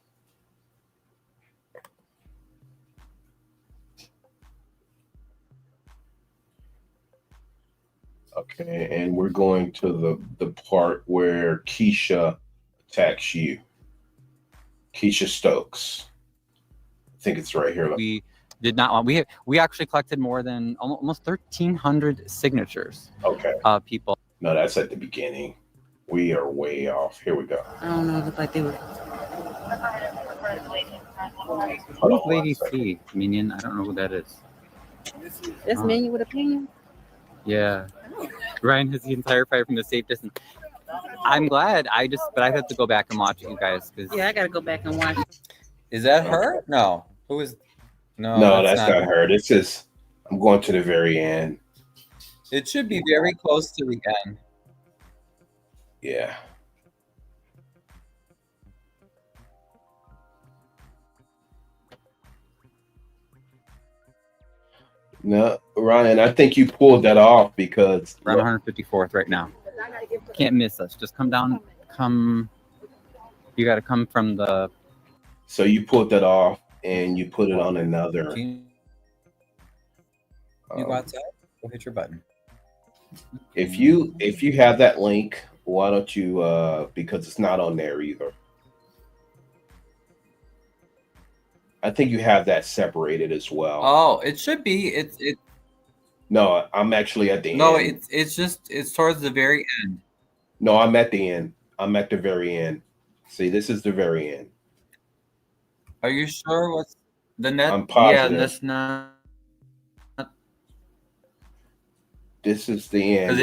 Speaker 1: Okay, and we're going to the part where Keisha attacks you. Keisha Stokes. I think it's right here.
Speaker 5: We did not want. We actually collected more than almost 1,300 signatures.
Speaker 1: Okay.
Speaker 5: People.
Speaker 1: No, that's at the beginning. We are way off. Here we go.
Speaker 7: I don't know. It looked like they were.
Speaker 5: Who's Lady C? Minion? I don't know who that is.
Speaker 7: That's Minion with a opinion.
Speaker 5: Yeah. Ryan has the entire fight from the safe distance. I'm glad. But I have to go back and watch it, you guys.
Speaker 7: Yeah, I gotta go back and watch.
Speaker 2: Is that her? No. Who is?
Speaker 1: No, that's not her. This is. I'm going to the very end.
Speaker 2: It should be very close to the end.
Speaker 1: Yeah. No, Ryan, I think you pulled that off because
Speaker 5: we're on 154th right now. Can't miss us. Just come down. You got to come from the.
Speaker 1: So you pulled that off and you put it on another.
Speaker 2: You WhatsApp? Go hit your button.
Speaker 1: If you have that link, why don't you? Because it's not on there either. I think you have that separated as well.
Speaker 2: Oh, it should be. It.
Speaker 1: No, I'm actually at the end.
Speaker 2: No, it's towards the very end.
Speaker 1: No, I'm at the end. I'm at the very end. See, this is the very end.
Speaker 2: Are you sure? What's the net?
Speaker 1: I'm positive.
Speaker 2: Yeah, that's not.
Speaker 1: This is the end.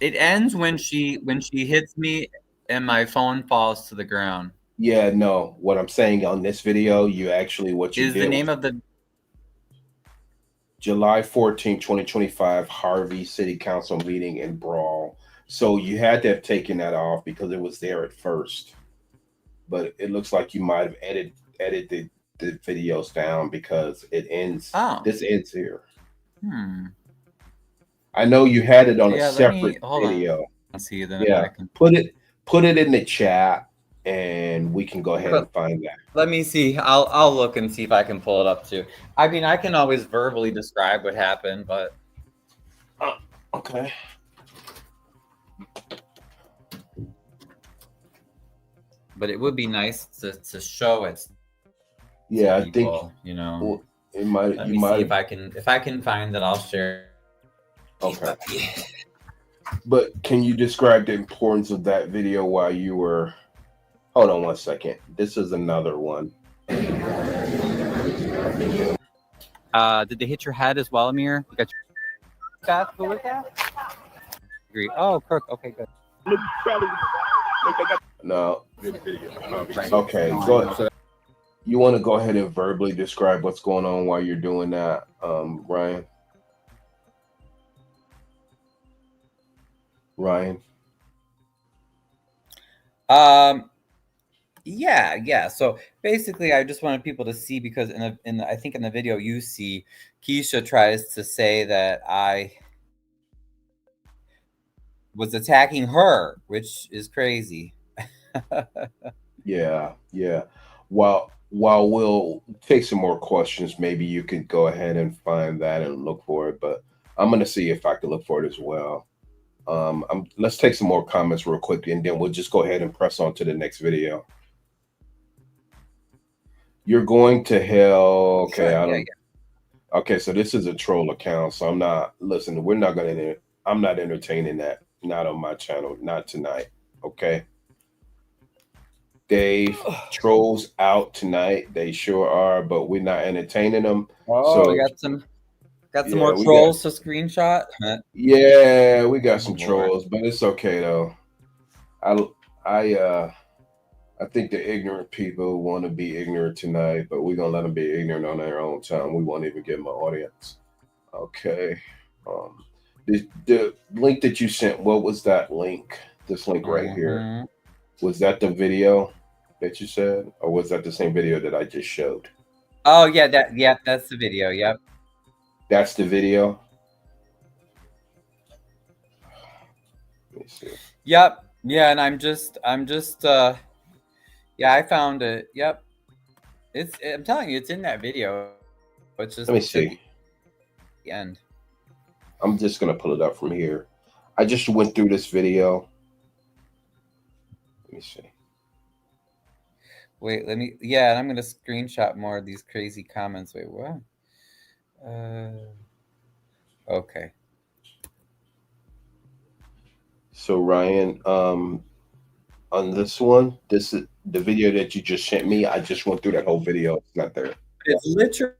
Speaker 2: It ends when she hits me and my phone falls to the ground.
Speaker 1: Yeah, no. What I'm saying on this video, you actually
Speaker 2: is the name of the
Speaker 1: July 14, 2025 Harvey City Council meeting in Brawl. So you had to have taken that off because it was there at first. But it looks like you might have edited the videos down because it ends.
Speaker 2: Oh.
Speaker 1: This ends here. I know you had it on a separate video.
Speaker 2: See then.
Speaker 1: Yeah, put it in the chat. And we can go ahead and find that.
Speaker 2: Let me see. I'll look and see if I can pull it up too. I mean, I can always verbally describe what happened, but
Speaker 1: okay.
Speaker 2: But it would be nice to show it.
Speaker 1: Yeah,
Speaker 2: people,
Speaker 1: I think it might.
Speaker 2: Let me see if I can find it. I'll share.
Speaker 1: Okay. But can you describe the importance of that video while you were? Hold on 1 second. This is another one.
Speaker 5: Did they hit your head as well, Amir? You got your Beth, who was that? Agree. Oh, Kirk. Okay, good.
Speaker 1: No. Okay, go ahead. You want to go ahead and verbally describe what's going on while you're doing that, Ryan? Ryan?
Speaker 2: Yeah. So basically, I just wanted people to see because I think in the video you see, Keisha tries to say that I was attacking her, which is crazy.
Speaker 1: Yeah. While we'll take some more questions, maybe you can go ahead and find that and look for it. But I'm gonna see if I can look for it as well. Let's take some more comments real quick, and then we'll just go ahead and press on to the next video. You're going to hell. Okay,
Speaker 2: Sure,
Speaker 1: Okay, so this is a troll account, so I'm not. Listen, I'm not entertaining that. Not on my channel. Not tonight. Okay. Dave, trolls out tonight. They sure are, but we're not entertaining them.
Speaker 2: Oh, so we got some more trolls to screenshot.
Speaker 1: Yeah, we got some trolls, but it's okay though. I think the ignorant people want to be ignorant tonight, but we're gonna let them be ignorant on their own time. We won't even give them an audience. Okay. The link that you sent, what was that link? This link right here. Was that the video that you said, or was that the same video that I just showed?
Speaker 2: Oh yeah, that's the video. Yep.
Speaker 1: That's the video. Let me see.
Speaker 2: Yep. Yeah, and I'm just yeah, I found it. Yep. I'm telling you, it's in that video. It's just
Speaker 1: Let me see.
Speaker 2: the end.
Speaker 1: I'm just gonna pull it up from here. I just went through this video. Let me see.
Speaker 2: Wait, yeah, and I'm gonna screenshot more of these crazy comments. Wait, what? Okay.
Speaker 1: So Ryan, on this one, this is the video that you just sent me. I just went through that whole video. It's not there.
Speaker 2: It's literally,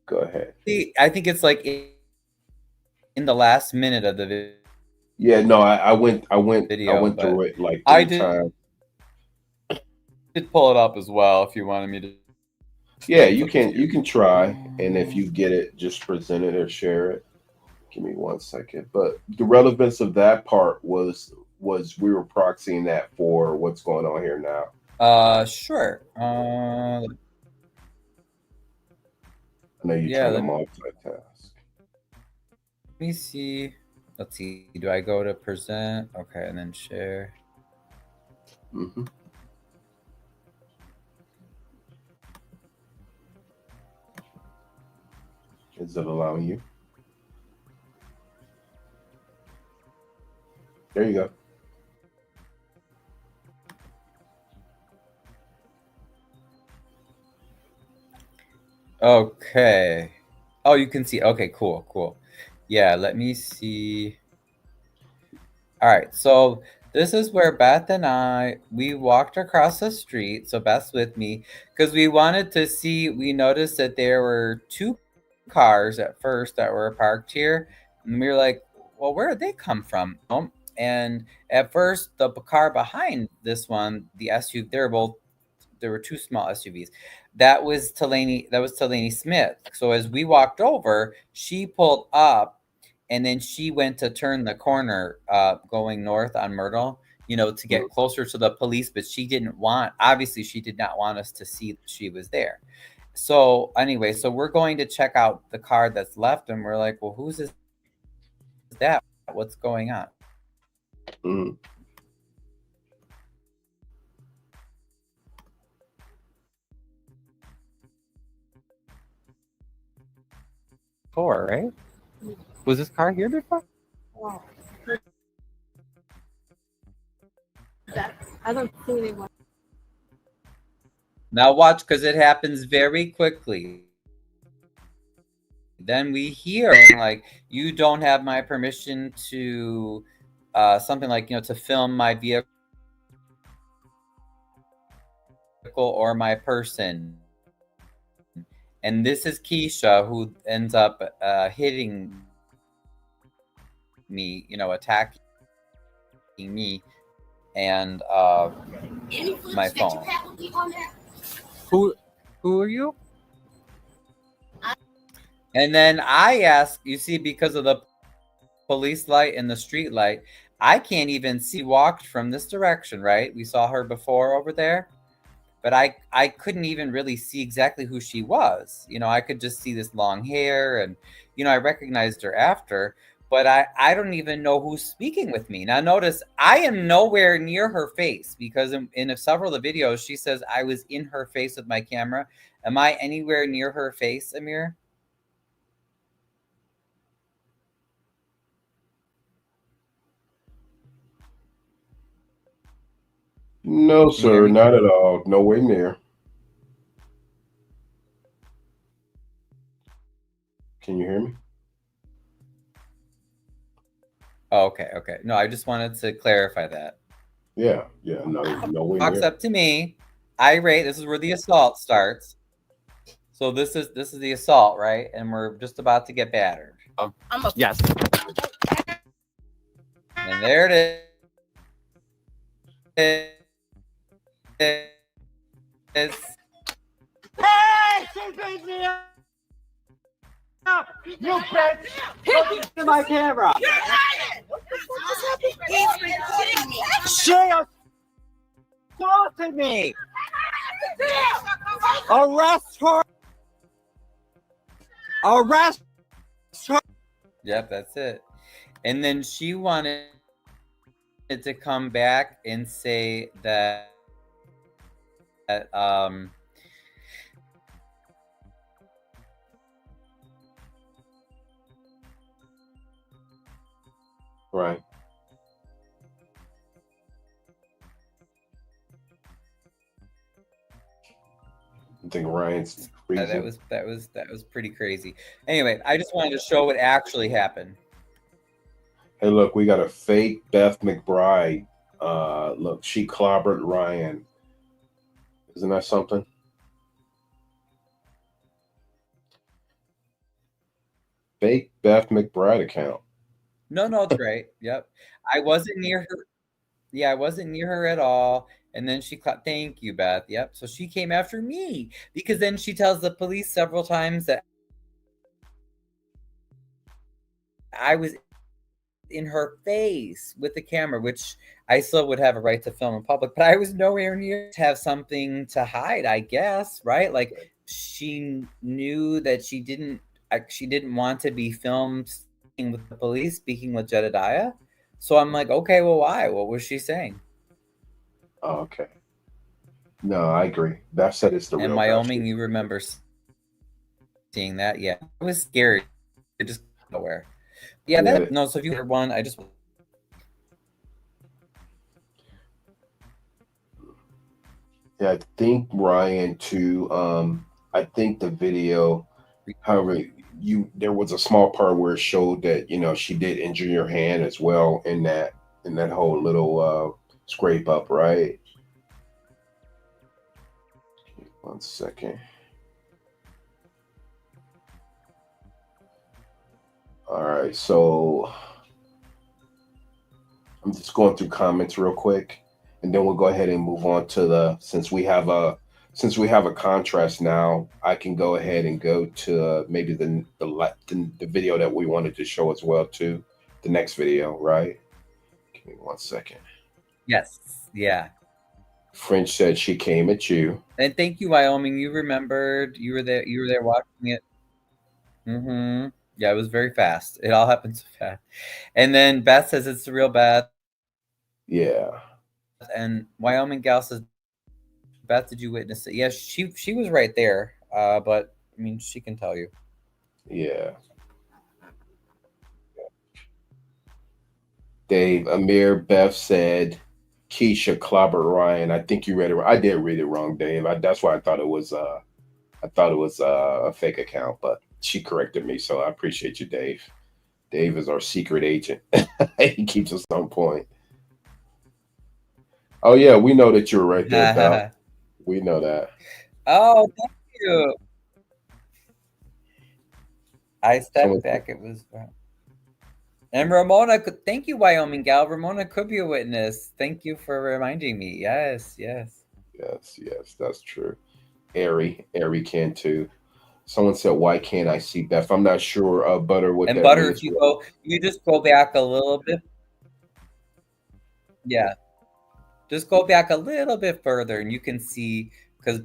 Speaker 1: Go ahead.
Speaker 2: I think it's like in the last minute of the video.
Speaker 1: Yeah, no, I went
Speaker 2: Video,
Speaker 1: through it like
Speaker 2: I
Speaker 1: three times.
Speaker 2: did pull it up as well if you wanted me to.
Speaker 1: Yeah, you can try, and if you get it, just present it or share it. Give me 1 second. But the relevance of that part was we were proxying that for what's going on here now.
Speaker 2: Sure.
Speaker 1: I know you're trying to multitask.
Speaker 2: Let me see. Let's see. Do I go to present? Okay, and then share.
Speaker 1: Mm-hmm. Is it allowing you? There you go.
Speaker 2: Okay. Oh, you can see. Okay, cool. Yeah, let me see. All right, so this is where Beth and we walked across the street. So Beth's with me because we wanted to see. We noticed that there were 2 cars at first that were parked here, and we were like, "Well, where did they come from?" And at first, the car behind this one, the SUV, there were 2 small SUVs. That was Talani Smith. So as we walked over, she pulled up, and then she went to turn the corner, going north on Myrtle, to get closer to the police. But she did not want us to see that she was there. So anyway, so we're going to check out the car that's left, and we're like, well, whose is that? What's going on?
Speaker 1: Mm-hmm.
Speaker 2: Right? Was this car here before?
Speaker 7: Oh. I don't see anyone.
Speaker 2: Now watch, because it happens very quickly. Then we hear like, you don't have my permission to something like, to film my vehicle or my person. And this is Keisha, who ends up hitting me, attacking me and my phone. Who are you? And then I ask, you see, because of the police light and the street light, I can't even see. Walked from this direction, right? We saw her before over there, but I couldn't even really see exactly who she was. I could just see this long hair, and I recognized her after, but I don't even know who's speaking with me. Now notice, I am nowhere near her face, because in several of the videos she says I was in her face with my camera. Am I anywhere near her face, Amir?
Speaker 1: No, sir, not at all. Nowhere near. Can you hear me?
Speaker 2: Oh, okay. No, I just wanted to clarify that.
Speaker 1: Yeah, no way.
Speaker 2: Walks up to me, irate. This is where the assault starts. So this is the assault, right? And we're just about to get battered.
Speaker 5: Yes.
Speaker 2: And there it is.
Speaker 3: Hey, she beat me up! You bitch! Look at my camera! You're lying! What the fuck is happening? He's been me. She assaulted me! Arrest her! Arrest her!
Speaker 2: Yep, that's it. And then she wanted to come back and say that
Speaker 1: Right. I think Ryan's freezing.
Speaker 2: that was pretty crazy. Anyway, I just wanted to show what actually happened.
Speaker 1: Hey, look, we got a fake Beth McBride. Look, she clobbered Ryan. Isn't that something? Fake Beth McBride account.
Speaker 2: No, it's right. Yep. I wasn't near her. Yeah, I wasn't near her at all. And then she clapped, thank you, Beth. Yep. So she came after me because then she tells the police several times that I was in her face with the camera, which I still would have a right to film in public, but I was nowhere near to have something to hide, I guess, right? Like she knew that she didn't want to be filmed with the police speaking with Jedidiah. So I'm like, okay, well, why? What was she saying?
Speaker 1: Oh, okay. No, I agree. Beth said it's the real
Speaker 2: In Wyoming, you remember seeing that? Yeah, it was scary. It just nowhere. Yeah, no. So if you heard one, I just.
Speaker 1: Yeah, I think Ryan too. I think the video, however, there was a small part where it showed that she did injure your hand as well in that whole little scrape up, right? 1 second. All right, so I'm just going through comments real quick, and then we'll go ahead and move on to since we have a contrast now. I can go ahead and go to maybe the video that we wanted to show as well too, the next video, right? Give me 1 second.
Speaker 2: Yes, yeah.
Speaker 1: French said she came at you.
Speaker 2: And thank you, Wyoming. You remembered. You were there. You were there watching it. Mm-hmm. Yeah, it was very fast. It all happened so fast. And then Beth says it's the real Beth.
Speaker 1: Yeah.
Speaker 2: And Wyoming gal says, Beth, did you witness it? Yes, she was right there. But I mean, she can tell you.
Speaker 1: Yeah. Dave, Amir, Beth said Keisha clobbered Ryan. I think you read it. I did read it wrong, Dave. That's why I thought it was a fake account, but she corrected me, so I appreciate you, Dave. Dave is our secret agent. He keeps us on point. Oh yeah, we know that you were right there, Beth. We know that.
Speaker 2: Oh, thank you. I stepped back. It was. And Ramona, thank you, Wyoming gal. Ramona could be a witness. Thank you for reminding me. Yes.
Speaker 1: That's true. Ari can too. Someone said, "Why can't I see Beth?" I'm not sure. Butter. What
Speaker 2: and
Speaker 1: that
Speaker 2: Butter,
Speaker 1: means.
Speaker 2: you just go back a little bit. Yeah, just go back a little bit further, and you can see because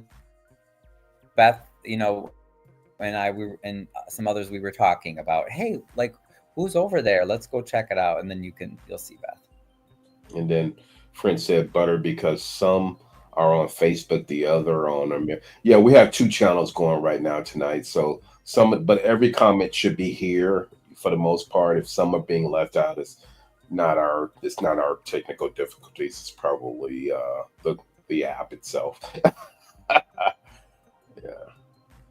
Speaker 2: Beth, when and some others we were talking about. Hey, like, who's over there? Let's go check it out, and then you'll see Beth.
Speaker 1: And then Friend said Butter because some are on Facebook, the other on Amir. Yeah, we have 2 channels going right now tonight. So but every comment should be here for the most part. If some are being left out, it's not our technical difficulties. It's probably the app itself. Yeah.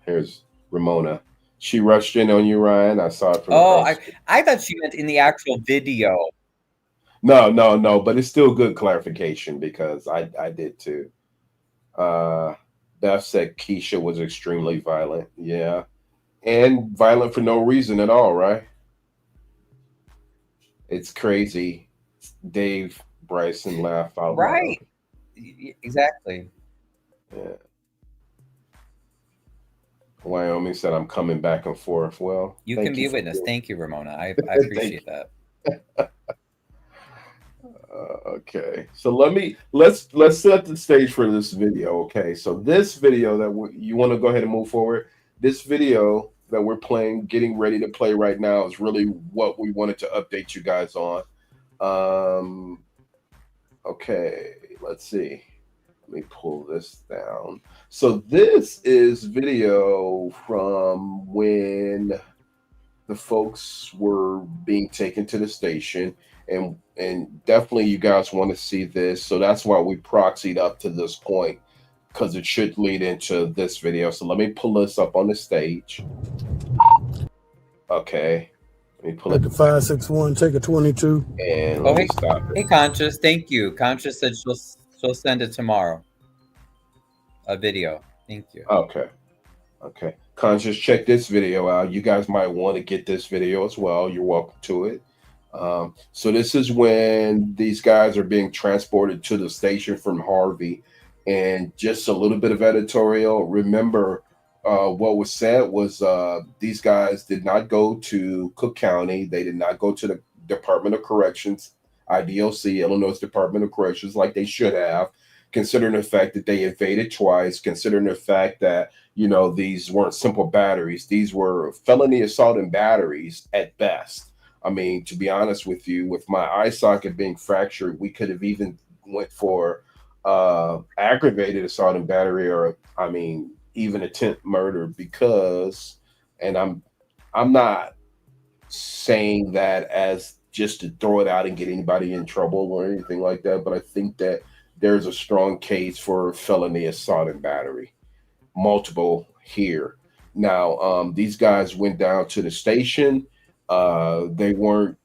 Speaker 1: Here's Ramona. She rushed in on you, Ryan. I saw it from.
Speaker 2: I thought she meant in the actual video.
Speaker 1: No, but it's still good clarification because I did too. Beth said Keisha was extremely violent. Yeah. And violent for no reason at all, right? It's crazy. Dave Bryson laughed out loud.
Speaker 2: Right. Exactly.
Speaker 1: Yeah. Wyoming said I'm coming back and forth. Well,
Speaker 2: you can be a witness. Thank you, Ramona. I appreciate that.
Speaker 1: Okay, so let's set the stage for this video. Okay, so this video that you want to go ahead and move forward. This video that we're playing, getting ready to play right now is really what we wanted to update you guys on. Okay, let's see. Let me pull this down. So this is video from when the folks were being taken to the station, and definitely you guys want to see this. So that's why we proxied up to this point, because it should lead into this video. So let me pull this up on the stage. Okay. Let me pull
Speaker 8: it. The 561, take a 22.
Speaker 1: And let me stop it.
Speaker 2: Hey, Conscious, thank you. Conscious said she'll send it tomorrow. A video. Thank you.
Speaker 1: Okay. Okay. Conscious, check this video out. You guys might want to get this video as well. You're welcome to it. So this is when these guys are being transported to the station from Harvey. And just a little bit of editorial. Remember, what was said was these guys did not go to Cook County. They did not go to the Department of Corrections, IDOC, Illinois Department of Corrections, like they should have, considering the fact that they evaded twice, considering the fact that, you know, these weren't simple batteries. These were felony assault and batteries at best. I mean, to be honest with you, with my eye socket being fractured, we could have even went for aggravated assault and battery, or, I mean, even attempt murder, because, and I'm not saying that as just to throw it out and get anybody in trouble or anything like that, but I think that there's a strong case for felony assault and battery, multiple here. Now, these guys went down to the station. They weren't,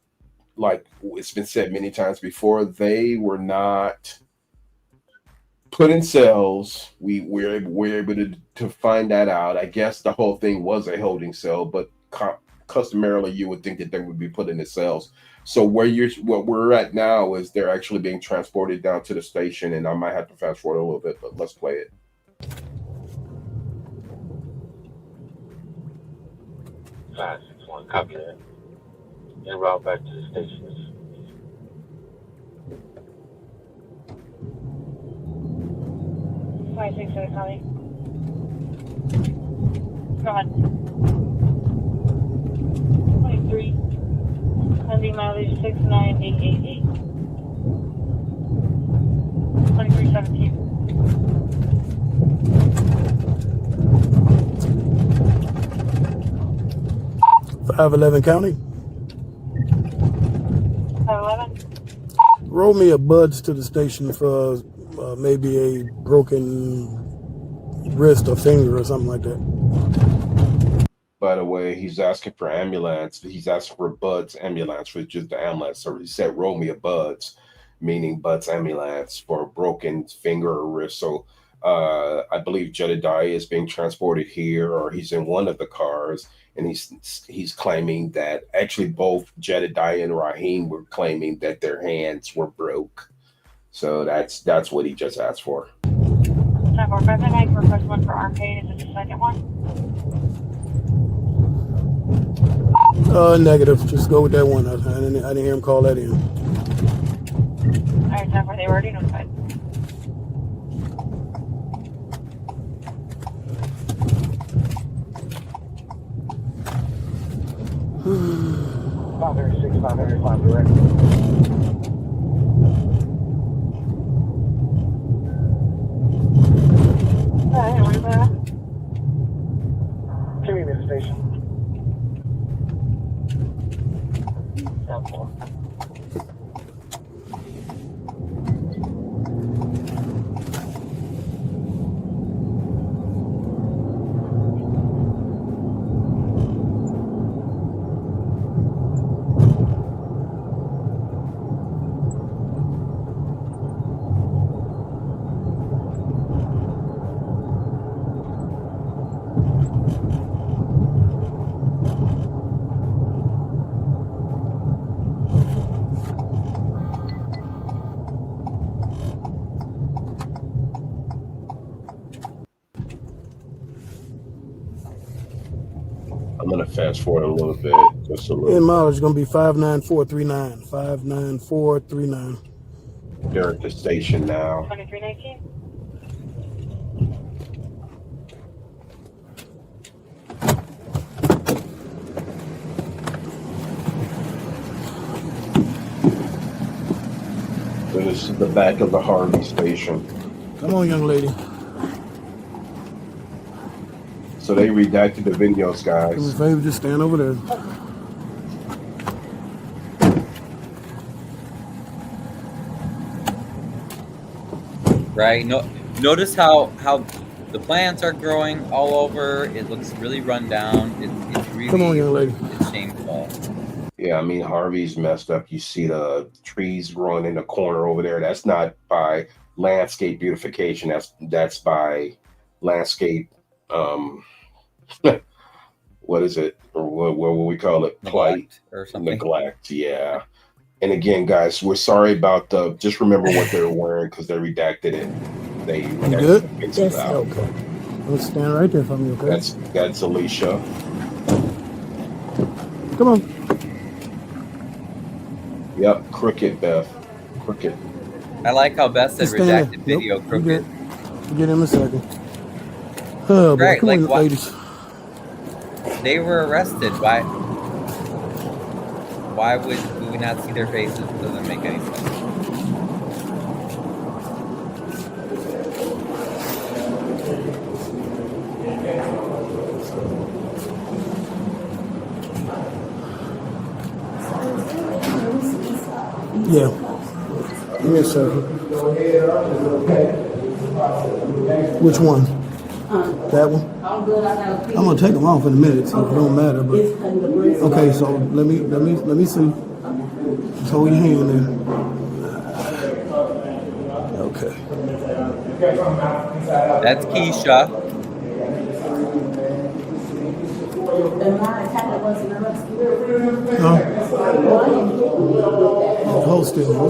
Speaker 1: like it's been said many times before, they were not put in cells. We're able to find that out. I guess the whole thing was a holding cell, but customarily you would think that they would be put in the cells. So what we're at now is they're actually being transported down to the station, and I might have to fast forward a little bit, but let's play it.
Speaker 9: 561, copy that. En route back to the station.
Speaker 10: Six, copy. Go ahead. 23. Pending mileage 69888. 2317.
Speaker 8: 511 County.
Speaker 10: 511.
Speaker 8: Roll me a Buds to the station for maybe a broken wrist or finger or something like that.
Speaker 1: By the way, he's asking for ambulance. He's asking for Bud's ambulance, which is the ambulance. So he said, roll me a Bud's, meaning Bud's ambulance for a broken finger or wrist. So I believe Jedidiah is being transported here, or he's in one of the cars, and he's claiming that actually both Jedidiah and Raheem were claiming that their hands were broke. So that's what he just asked for.
Speaker 10: Request one for arcade. Is it the second one?
Speaker 8: Negative. Just go with that one. I didn't hear him call that in.
Speaker 10: All right, time for they were already notified.
Speaker 9: Father 6505 direct.
Speaker 10: Alright, where's that?
Speaker 9: Community station.
Speaker 1: I'm going to fast forward a little bit. Just a little.
Speaker 8: In mileage is going to be 59439. 59439.
Speaker 1: They're at the station now.
Speaker 10: 2319.
Speaker 1: This is the back of the Harvey station.
Speaker 8: Come on, young lady.
Speaker 1: So they redacted the videos, guys.
Speaker 8: Do me a favor, just stand over there.
Speaker 2: Right. No. Notice how the plants are growing all over. It looks really run down. It's really.
Speaker 8: Come on, young lady.
Speaker 2: It's shameful.
Speaker 1: Yeah, I mean, Harvey's messed up. You see the trees growing in the corner over there. That's not by landscape beautification. That's by landscape. What is it? Or what will we call it? Plight
Speaker 2: or something.
Speaker 1: Neglect. Yeah. And again, guys, we're sorry about the. Just remember what they were wearing because they redacted it. They
Speaker 8: You good?
Speaker 1: Yes.
Speaker 8: Okay. Let's stand right there for me, okay?
Speaker 1: That's Alicia.
Speaker 8: Come on.
Speaker 1: Yep, crooked, Beth. Crooked.
Speaker 2: I like how Beth said
Speaker 8: Just stand there.
Speaker 2: redacted video
Speaker 8: Nope,
Speaker 2: crooked.
Speaker 8: Get him a second. Oh, boy.
Speaker 2: Right,
Speaker 8: Come
Speaker 2: like
Speaker 8: on,
Speaker 2: what?
Speaker 8: ladies.
Speaker 2: They were arrested. Why would we not see their faces? It doesn't make any sense.
Speaker 8: Yeah. Give me a second. Which one? That one? I'm gonna take them off in a minute, so it don't matter. But okay, so let me see. Just hold your hand there. Okay.
Speaker 2: That's Keisha.
Speaker 8: Hold still.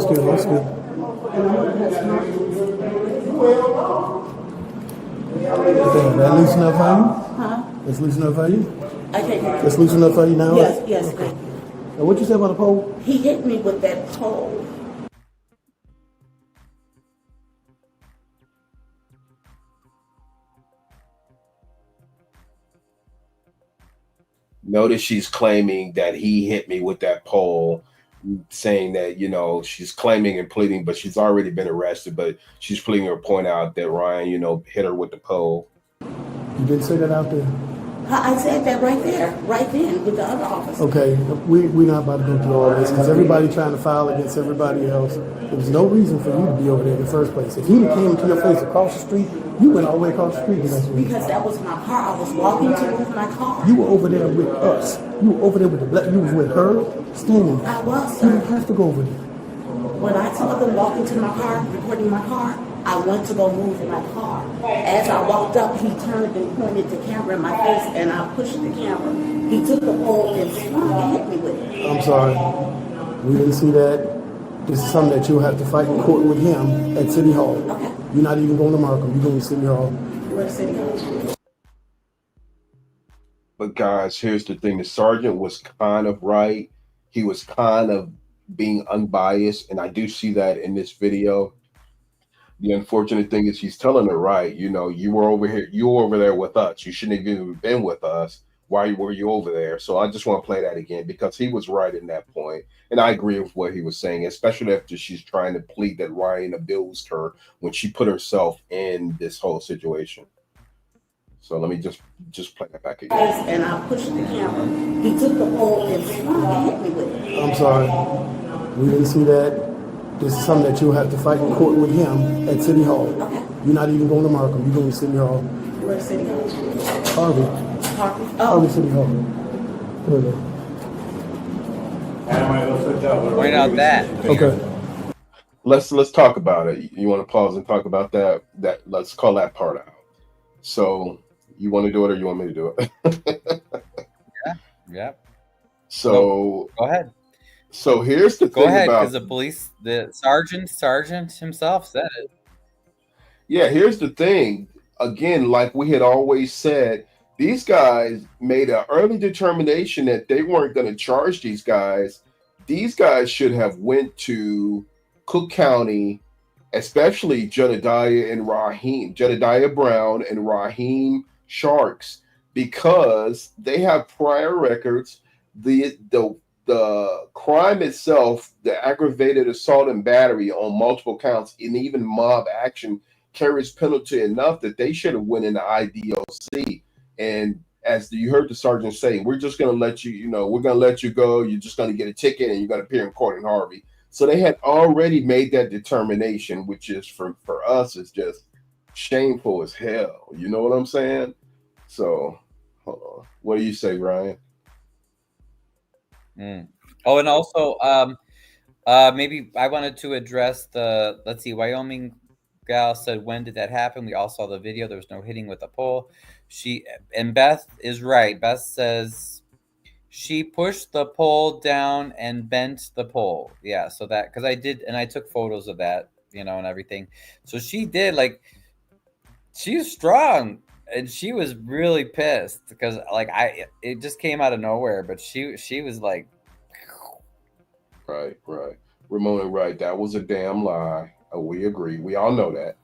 Speaker 8: Okay, that loose enough for you?
Speaker 11: Huh?
Speaker 8: That's loose enough for you?
Speaker 11: Okay.
Speaker 8: That's loose enough for you now?
Speaker 11: Yes.
Speaker 8: Okay. Now, what you say about the pole?
Speaker 11: He hit me with that pole.
Speaker 1: Notice she's claiming that he hit me with that pole, saying that, she's claiming and pleading, but she's already been arrested, but she's pleading to point out that Ryan, hit her with the pole.
Speaker 8: You didn't say that out there?
Speaker 11: I said that right there, right then, with the other officer.
Speaker 8: Okay, we're not about to go through all this because everybody trying to file against everybody else. There was no reason for you to be over there in the first place. If he came to your face across the street, you went all the way across the street.
Speaker 11: Because that was my car. I was walking to move my car.
Speaker 8: You were over there with us. You were over there with the black. You was with her, standing.
Speaker 11: I was, sir.
Speaker 8: You didn't have to go over there.
Speaker 11: When I saw them walking to my car, recording my car, I went to go move my car. As I walked up, he turned and pointed the camera in my face, and I pushed the camera. He took the pole and swung and hit me with it.
Speaker 8: I'm sorry. We didn't see that. This is something that you'll have to fight in court with him at City Hall.
Speaker 11: Okay.
Speaker 8: You're not even going to Markham. You're going to City Hall.
Speaker 11: We're at City Hall.
Speaker 1: But guys, here's the thing. The sergeant was kind of right. He was kind of being unbiased, and I do see that in this video. The unfortunate thing is he's telling her right. You were over here. You were over there with us. You shouldn't have even been with us. Why were you over there? So I just want to play that again because he was right in that point. And I agree with what he was saying, especially after she's trying to plead that Ryan abused her when she put herself in this whole situation. So let me just play that back again.
Speaker 11: And I pushed the camera. He took the pole and swung and hit me with it.
Speaker 8: I'm sorry. We didn't see that. This is something that you'll have to fight in court with him at City Hall.
Speaker 11: Okay.
Speaker 8: You're not even going to Markham. You're going to City Hall.
Speaker 11: We're at City Hall.
Speaker 8: Harvey. Harvey City Hall. There
Speaker 2: Point out that.
Speaker 8: Okay.
Speaker 1: Let's talk about it. You want to pause and talk about that? Let's call that part out. So you want to do it or you want me to do it?
Speaker 2: Yeah.
Speaker 1: So
Speaker 2: go ahead.
Speaker 1: So here's the thing.
Speaker 2: Go ahead, because the sergeant himself said it.
Speaker 1: Yeah, here's the thing. Again, like we had always said, these guys made an early determination that they weren't going to charge these guys. These guys should have went to Cook County, especially Jedidiah Brown and Raheem Sharks, because they have prior records. The the crime itself, the aggravated assault and battery on multiple counts, and even mob action carries penalty enough that they should have went into IDOC. And as you heard the sergeant say, we're just going to let you, we're going to let you go. You're just going to get a ticket and you're going to appear in court in Harvey. So they had already made that determination, which is for us is just shameful as hell. You know what I'm saying? So hold on. What do you say, Ryan?
Speaker 2: Oh, and also maybe I wanted to address let's see, Wyoming gal said, when did that happen? We all saw the video. There was no hitting with a pole. And Beth is right. Beth says she pushed the pole down and bent the pole. Yeah, so that, because I did, and I took photos of that, and everything. So she did, like, she was strong, and she was really pissed because, like, it just came out of nowhere. But she was like,
Speaker 1: right. Ramona, right? That was a damn lie. We agree. We all know that.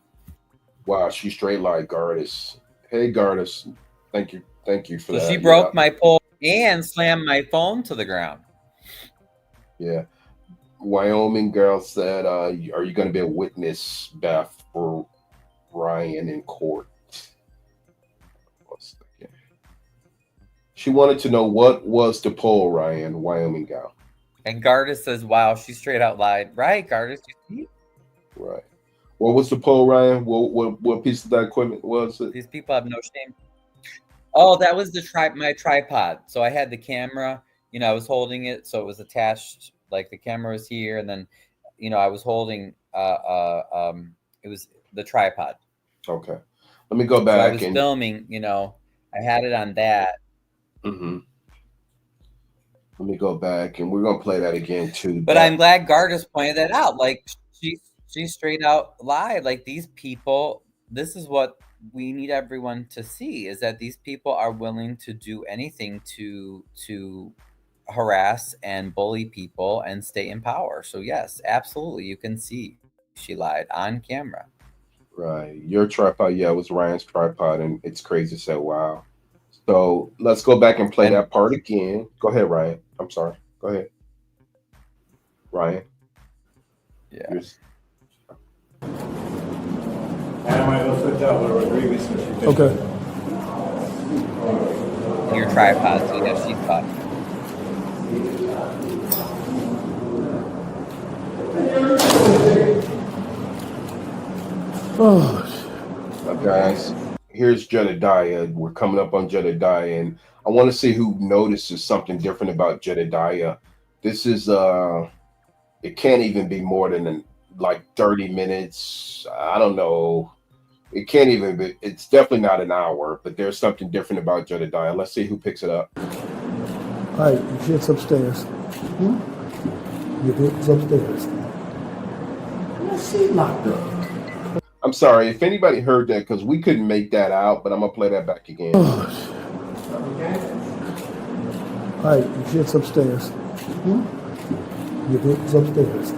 Speaker 1: Wow, she straight like Gardis. Hey, Gardis, thank you for that.
Speaker 2: So she broke my pole and slammed my phone to the ground.
Speaker 1: Yeah. Wyoming girl said, are you going to be a witness, Beth, for Ryan in court? She wanted to know what was the pole, Ryan, Wyoming gal.
Speaker 2: And Gardis says, wow, she straight out lied. Right, Gardis?
Speaker 1: Right. What was the pole, Ryan? What piece of that equipment was it?
Speaker 2: These people have no shame. Oh, that was my tripod. So I had the camera, I was holding it, so it was attached, like the camera was here, and then, I was holding it was the tripod.
Speaker 1: Okay. Let me go back.
Speaker 2: So I was filming, I had it on that.
Speaker 1: Mm-hmm. Let me go back, and we're gonna play that again too.
Speaker 2: But I'm glad Gardis pointed that out. Like she straight out lied. Like, these people, this is what we need everyone to see, is that these people are willing to do anything to harass and bully people and stay in power. So yes, absolutely, you can see she lied on camera.
Speaker 1: Right. Your tripod, yeah, it was Ryan's tripod, and it's crazy. So wow. So let's go back and play that part again. Go ahead, Ryan. I'm sorry. Go ahead, Ryan.
Speaker 2: Yeah.
Speaker 8: Okay.
Speaker 2: Your tripod, so yeah, she's caught.
Speaker 8: Oh,
Speaker 1: guys, here's Jedidiah. We're coming up on Jedidiah, and I want to see who notices something different about Jedidiah. This is it can't even be more than like 30 minutes. I don't know. It can't even be. It's definitely not an hour, but there's something different about Jedidiah. Let's see who picks it up.
Speaker 8: All right, your shit's upstairs. Your shit's upstairs.
Speaker 11: She locked up.
Speaker 1: I'm sorry if anybody heard that, because we couldn't make that out, but I'm gonna play that back again.
Speaker 8: All right, your shit's upstairs. Your shit's upstairs.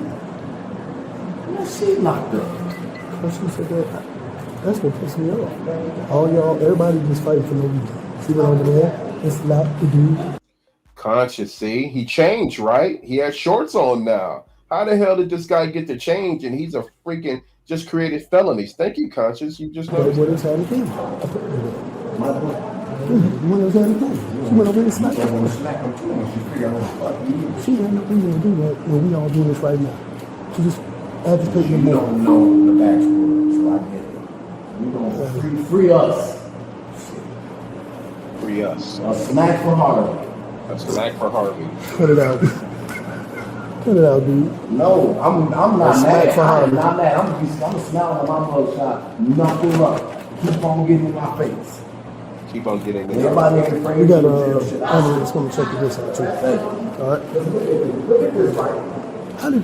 Speaker 11: She locked up.
Speaker 8: She said that. That's what pissed me off. All y'all, everybody just fighting for no reason. See what over there? It's locked to do.
Speaker 1: Conscious, see, he changed, right? He has shorts on now. How the hell did this guy get to change? And he's a freaking just created felonies. Thank you, Conscious. You just know.
Speaker 8: What else had to do? What else had to do? She went over and smacked him. She had no reason to do that when we all do this right now. She just agitated him more.
Speaker 11: You don't know the backstory, so I get it. You don't free us.
Speaker 1: Free us.
Speaker 11: A smack for Harvey.
Speaker 1: A smack for Harvey.
Speaker 8: Cut it out. Cut it out, dude.
Speaker 11: No, I'm not mad.
Speaker 8: For
Speaker 11: I'm
Speaker 8: Harvey.
Speaker 11: not mad. I'm smiling at my mugshot. Knock him up. Keep on getting in my face.
Speaker 1: Keep on getting in.
Speaker 11: Everybody ain't afraid.
Speaker 8: We got Amir that's going to check this out too. All right.
Speaker 11: Look at this, right?
Speaker 8: How did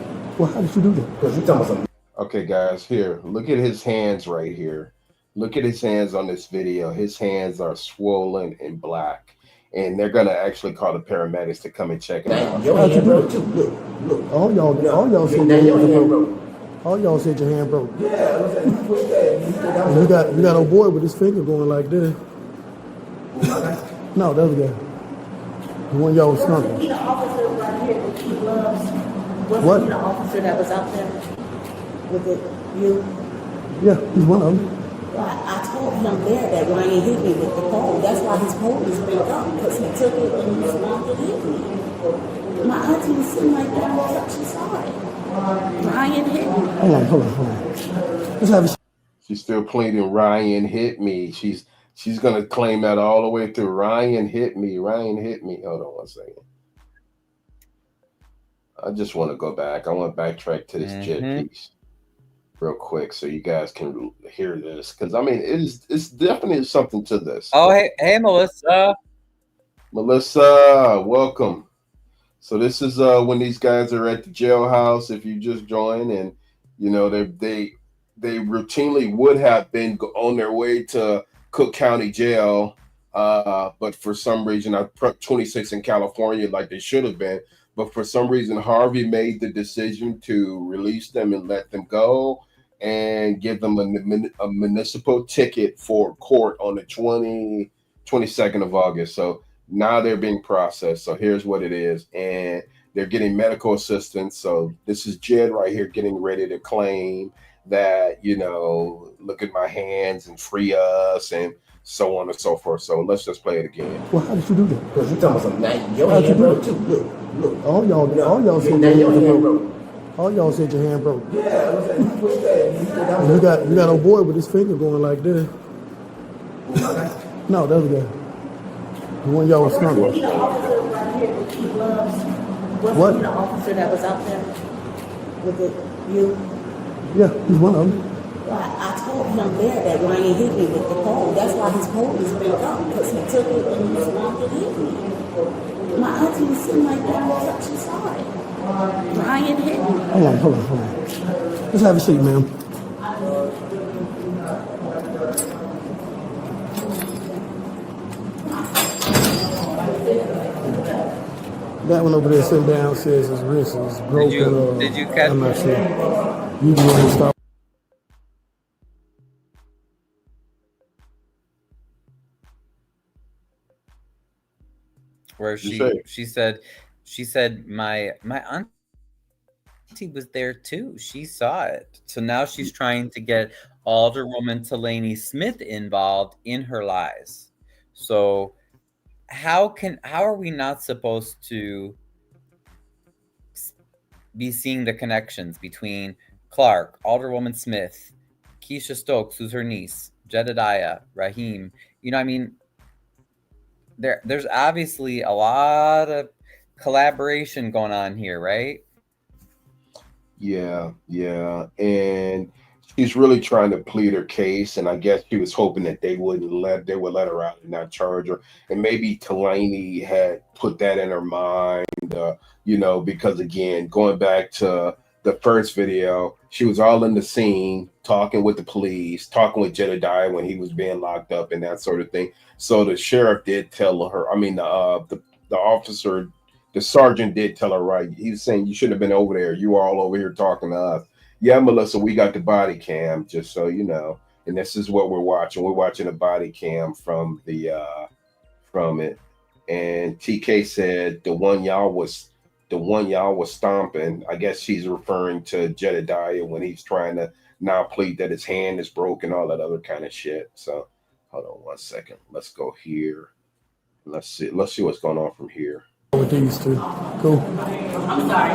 Speaker 8: you do that?
Speaker 11: Because you talking about something.
Speaker 1: Okay, guys, here. Look at his hands right here. Look at his hands on this video. His hands are swollen and black. And they're gonna actually call the paramedics to come and check it out.
Speaker 11: Your hand broke too. Look.
Speaker 8: All y'all said your hand broke. All y'all said your hand broke.
Speaker 11: Yeah, you pushed that.
Speaker 8: And you got a boy with his finger going like this. No, that was good. The one y'all was
Speaker 11: He
Speaker 8: snorkeling.
Speaker 11: the officer right here with the gloves. Wasn't
Speaker 8: What?
Speaker 11: he the officer that was out there with the you?
Speaker 8: Yeah, he's one of them.
Speaker 11: I told him there that Ryan hit me with the pole. That's why his pole is bent up, because he took it and he swung to hit me. My auntie was sitting right there on the truck. She saw it. Ryan hit me.
Speaker 8: Hold on. Let's have a
Speaker 1: She's still pleading Ryan hit me. She's gonna claim that all the way through. Ryan hit me. Ryan hit me. Hold on one second. I just want to go back. I want to backtrack to this jet piece real quick so you guys can hear this, because I mean it's definitely something to this.
Speaker 2: Oh, hey Melissa.
Speaker 1: Melissa, welcome. So this is when these guys are at the jailhouse. If you just joined, and you know they routinely would have been on their way to Cook County Jail, but for some reason, 26 in California, like they should have been. But for some reason, Harvey made the decision to release them and let them go, and give them a municipal ticket for court on the 22nd of August. So now they're being processed. So here's what it is. And they're getting medical assistance. So this is Jed right here getting ready to claim that, you know, look at my hands and free us and so on and so forth. So let's just play it again.
Speaker 8: Well, how did you do that?
Speaker 3: Because you're talking about some night. Your
Speaker 8: How'd you
Speaker 3: hand
Speaker 8: do
Speaker 3: broke
Speaker 8: it?
Speaker 3: too. Look.
Speaker 8: All y'all said
Speaker 3: Now
Speaker 8: your
Speaker 3: your
Speaker 8: hand
Speaker 3: hand
Speaker 8: broke.
Speaker 3: broke.
Speaker 8: All y'all said your hand broke.
Speaker 3: Yeah, I was like, you pushed that. You said that was
Speaker 8: You got a boy with his finger going like this. No, that was the one y'all was
Speaker 11: He
Speaker 8: snorkeling.
Speaker 11: the officer right here with the gloves. Wasn't
Speaker 8: What?
Speaker 11: he the officer that was out there with the you?
Speaker 8: Yeah, he's one of them.
Speaker 11: I told him there that Ryan hit me with the pole. That's why his pole is bent up, because he took it and he swung to hit me. My auntie was sitting right there on the truck. She saw it. Ryan hit me.
Speaker 8: Hold on. Let's have a seat, ma'am. That one over there sitting down says his wrist is broken.
Speaker 2: Did you catch?
Speaker 8: I'm not sure. You can go ahead and stop.
Speaker 2: Where she said my auntie was there too. She saw it. So now she's trying to get Alderwoman Delaney Smith involved in her lies. So how are we not supposed to be seeing the connections between Clark, Alderwoman Smith, Keisha Stokes, who's her niece, Jedidiah, Raheem? You know, I mean, there's obviously a lot of collaboration going on here, right?
Speaker 1: Yeah. And she's really trying to plead her case, and I guess she was hoping that they would let her out and not charge her. And maybe Delaney had put that in her mind, you know, because again, going back to the first video, she was all in the scene, talking with the police, talking with Jedidiah when he was being locked up and that sort of thing. So the sheriff did tell her, I mean, the officer, the sergeant did tell her, right? He was saying, you shouldn't have been over there. You were all over here talking to us. Yeah, Melissa, we got the body cam, just so you know. And this is what we're watching. We're watching a body cam from it. And TK said the one y'all was stomping. I guess she's referring to Jedidiah when he's trying to now plead that his hand is broken, all that other kind of shit. So hold on one second. Let's go here. Let's see what's going on from here.
Speaker 8: With these two. Cool.
Speaker 11: I'm sorry.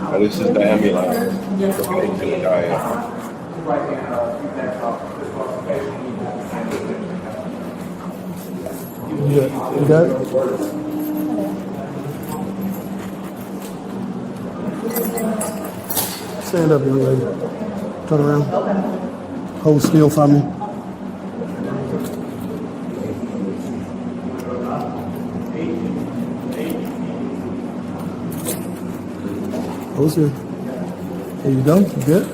Speaker 1: Now, this is the ambulance. Okay, Jedidiah.
Speaker 8: You got it? Stand up, young lady. Turn around. Hold still for me. Hold still. There you go. You good?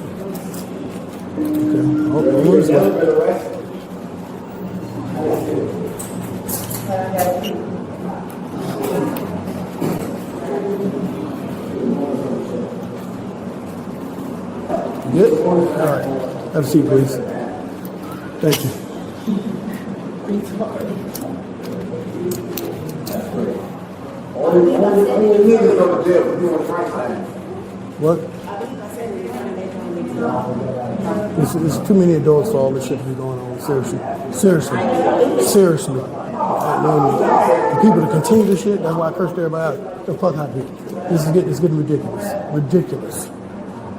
Speaker 8: Okay. Hold on this way. Good? All right. Have a seat, please. Thank you. What? It's too many adults for all this shit to be going on. Seriously. The people that continue this shit, that's why I cursed everybody out. The fuck out here. It's getting ridiculous.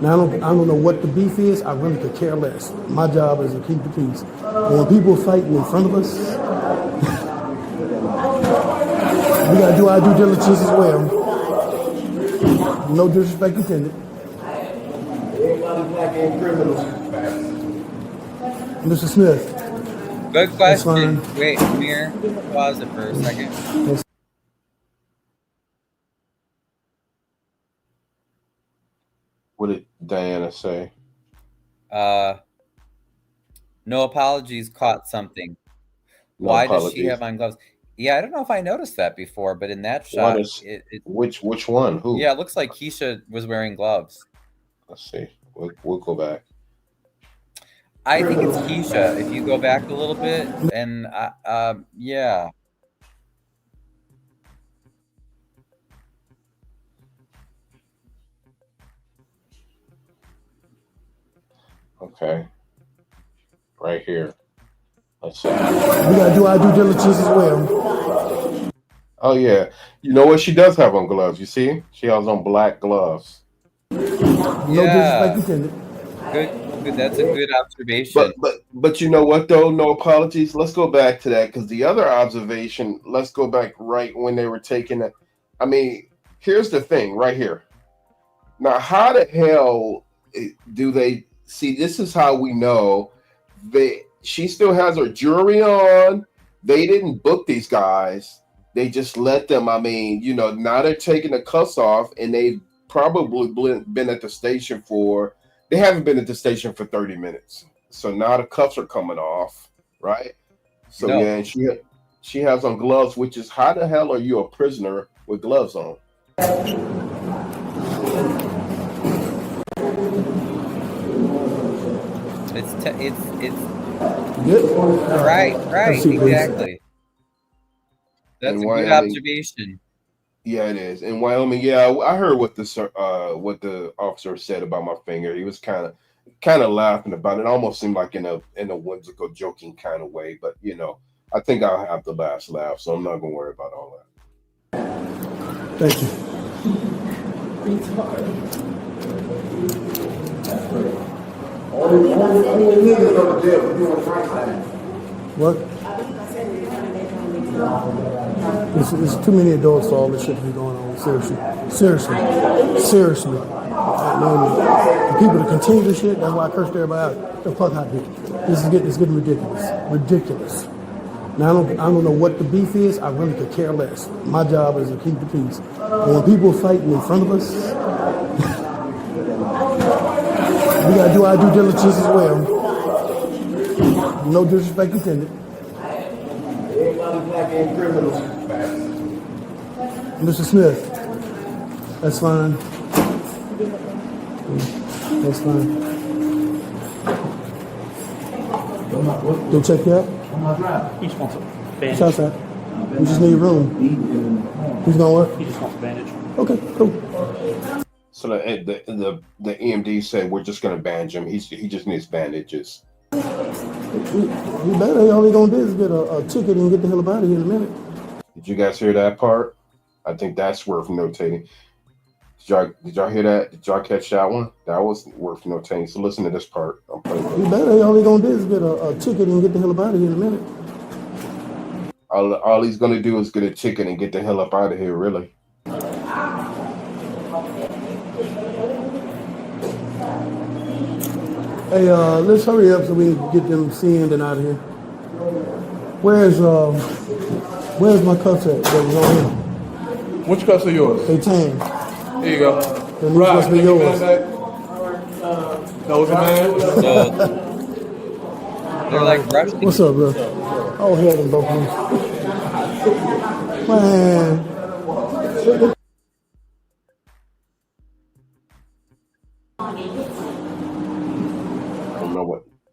Speaker 8: Now I don't know what the beef is. I really could care less. My job is to keep the peace. But when people are fighting in front of us, we gotta do our due diligence as well. No disrespect intended. Mr. Smith.
Speaker 2: Good question. Wait, Amir, pause it for a second.
Speaker 1: What did Diana say?
Speaker 2: No apologies caught something.
Speaker 1: No
Speaker 2: Why
Speaker 1: apologies.
Speaker 2: does she have on gloves? Yeah, I don't know if I noticed that before, but in that shot,
Speaker 1: which one? Who?
Speaker 2: Yeah, it looks like Keisha was wearing gloves.
Speaker 1: Let's see. We'll go back.
Speaker 2: I think it's Keisha. If you go back a little bit, and yeah.
Speaker 1: Okay. Right here. Let's see.
Speaker 8: We gotta do our due diligence as well.
Speaker 1: Oh yeah. You know what? She does have on gloves. You see? She has on black gloves.
Speaker 8: No disrespect intended.
Speaker 2: Good. That's a good observation.
Speaker 1: But you know what though? No apologies. Let's go back to that because the other observation. Let's go back right when they were taking it. I mean, here's the thing right here. Now, how the hell do they see? This is how we know she still has her jewelry on. They didn't book these guys. They just let them. I mean, now they're taking the cuffs off, and they've probably been at the station they haven't been at the station for 30 minutes. So now the cuffs are coming off, right? So yeah, and she has on gloves, which is how the hell are you a prisoner with gloves on?
Speaker 2: It's right, exactly. That's a good observation.
Speaker 1: Yeah, it is. In Wyoming, yeah, I heard what the officer said about my finger. He was kind of laughing about it. Almost seemed like in a whimsical, joking kind of way. But I think I'll have the last laugh, so I'm not gonna worry about all that.
Speaker 8: Thank you. What? It's too many adults for all this shit to be going on. Seriously. The people that continue this shit, that's why I cursed everybody out. The fuck out here. It's getting ridiculous. Now I don't know what the beef is. I really could care less. My job is to keep the peace. But when people are fighting in front of us, we gotta do our due diligence as well. No disrespect intended. Mr. Smith, that's fine. That's fine. They check you out?
Speaker 4: I'm not driving. He just wants a bandage.
Speaker 8: Shots out. We just need room. He's gonna what?
Speaker 4: He just wants a bandage.
Speaker 8: Okay, cool.
Speaker 1: So the EMD said we're just gonna bandage him. He just needs bandages.
Speaker 8: You better. All he gonna do is get a ticket and get the hell out of here in a minute.
Speaker 1: Did you guys hear that part? I think that's worth notating. Did y'all hear that? Did y'all catch that one? That was worth notating. So listen to this part. I'm playing.
Speaker 8: You better. All he gonna do is get a ticket and get the hell out of here in a minute.
Speaker 1: All he's gonna do is get a ticket and get the hell up out of here. Really.
Speaker 8: Hey, let's hurry up so we can get them CN'd and out of here. Where's my cuffs at? That was on him.
Speaker 12: Which cuffs are yours?
Speaker 8: They tan.
Speaker 12: Here you go.
Speaker 8: They're supposed to be yours.
Speaker 12: Those are mine.
Speaker 2: They're like rushing.
Speaker 8: What's up, bro? Oh, hell, them both of them. Man.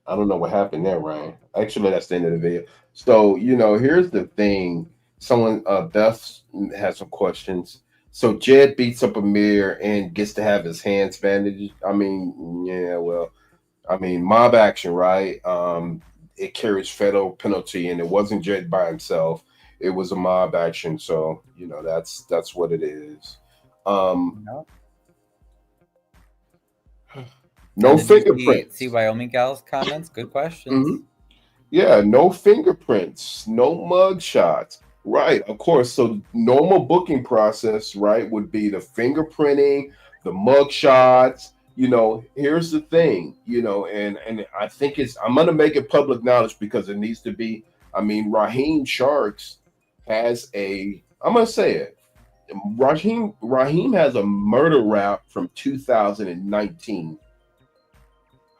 Speaker 1: I don't know what happened there, Ryan. Actually, that's the end of the video. So, here's the thing. Someone, Beth has some questions. So Jed beats up Amir and gets to have his hands bandaged. I mean, yeah, well, I mean, mob action, right? It carries federal penalty, and it wasn't Jed by himself. It was a mob action, so that's what it is.
Speaker 2: No.
Speaker 1: No
Speaker 2: Did you
Speaker 1: fingerprints.
Speaker 2: see Wyoming Gal's comments? Good questions.
Speaker 1: Mhm. Yeah, no fingerprints, no mug shots. Right, of course. So normal booking process, right, would be the fingerprinting, the mug shots. Here's the thing, and I think I'm gonna make it public knowledge because it needs to be. I mean, Raheem Sharks has I'm gonna say it. Raheem has a murder rap from 2019.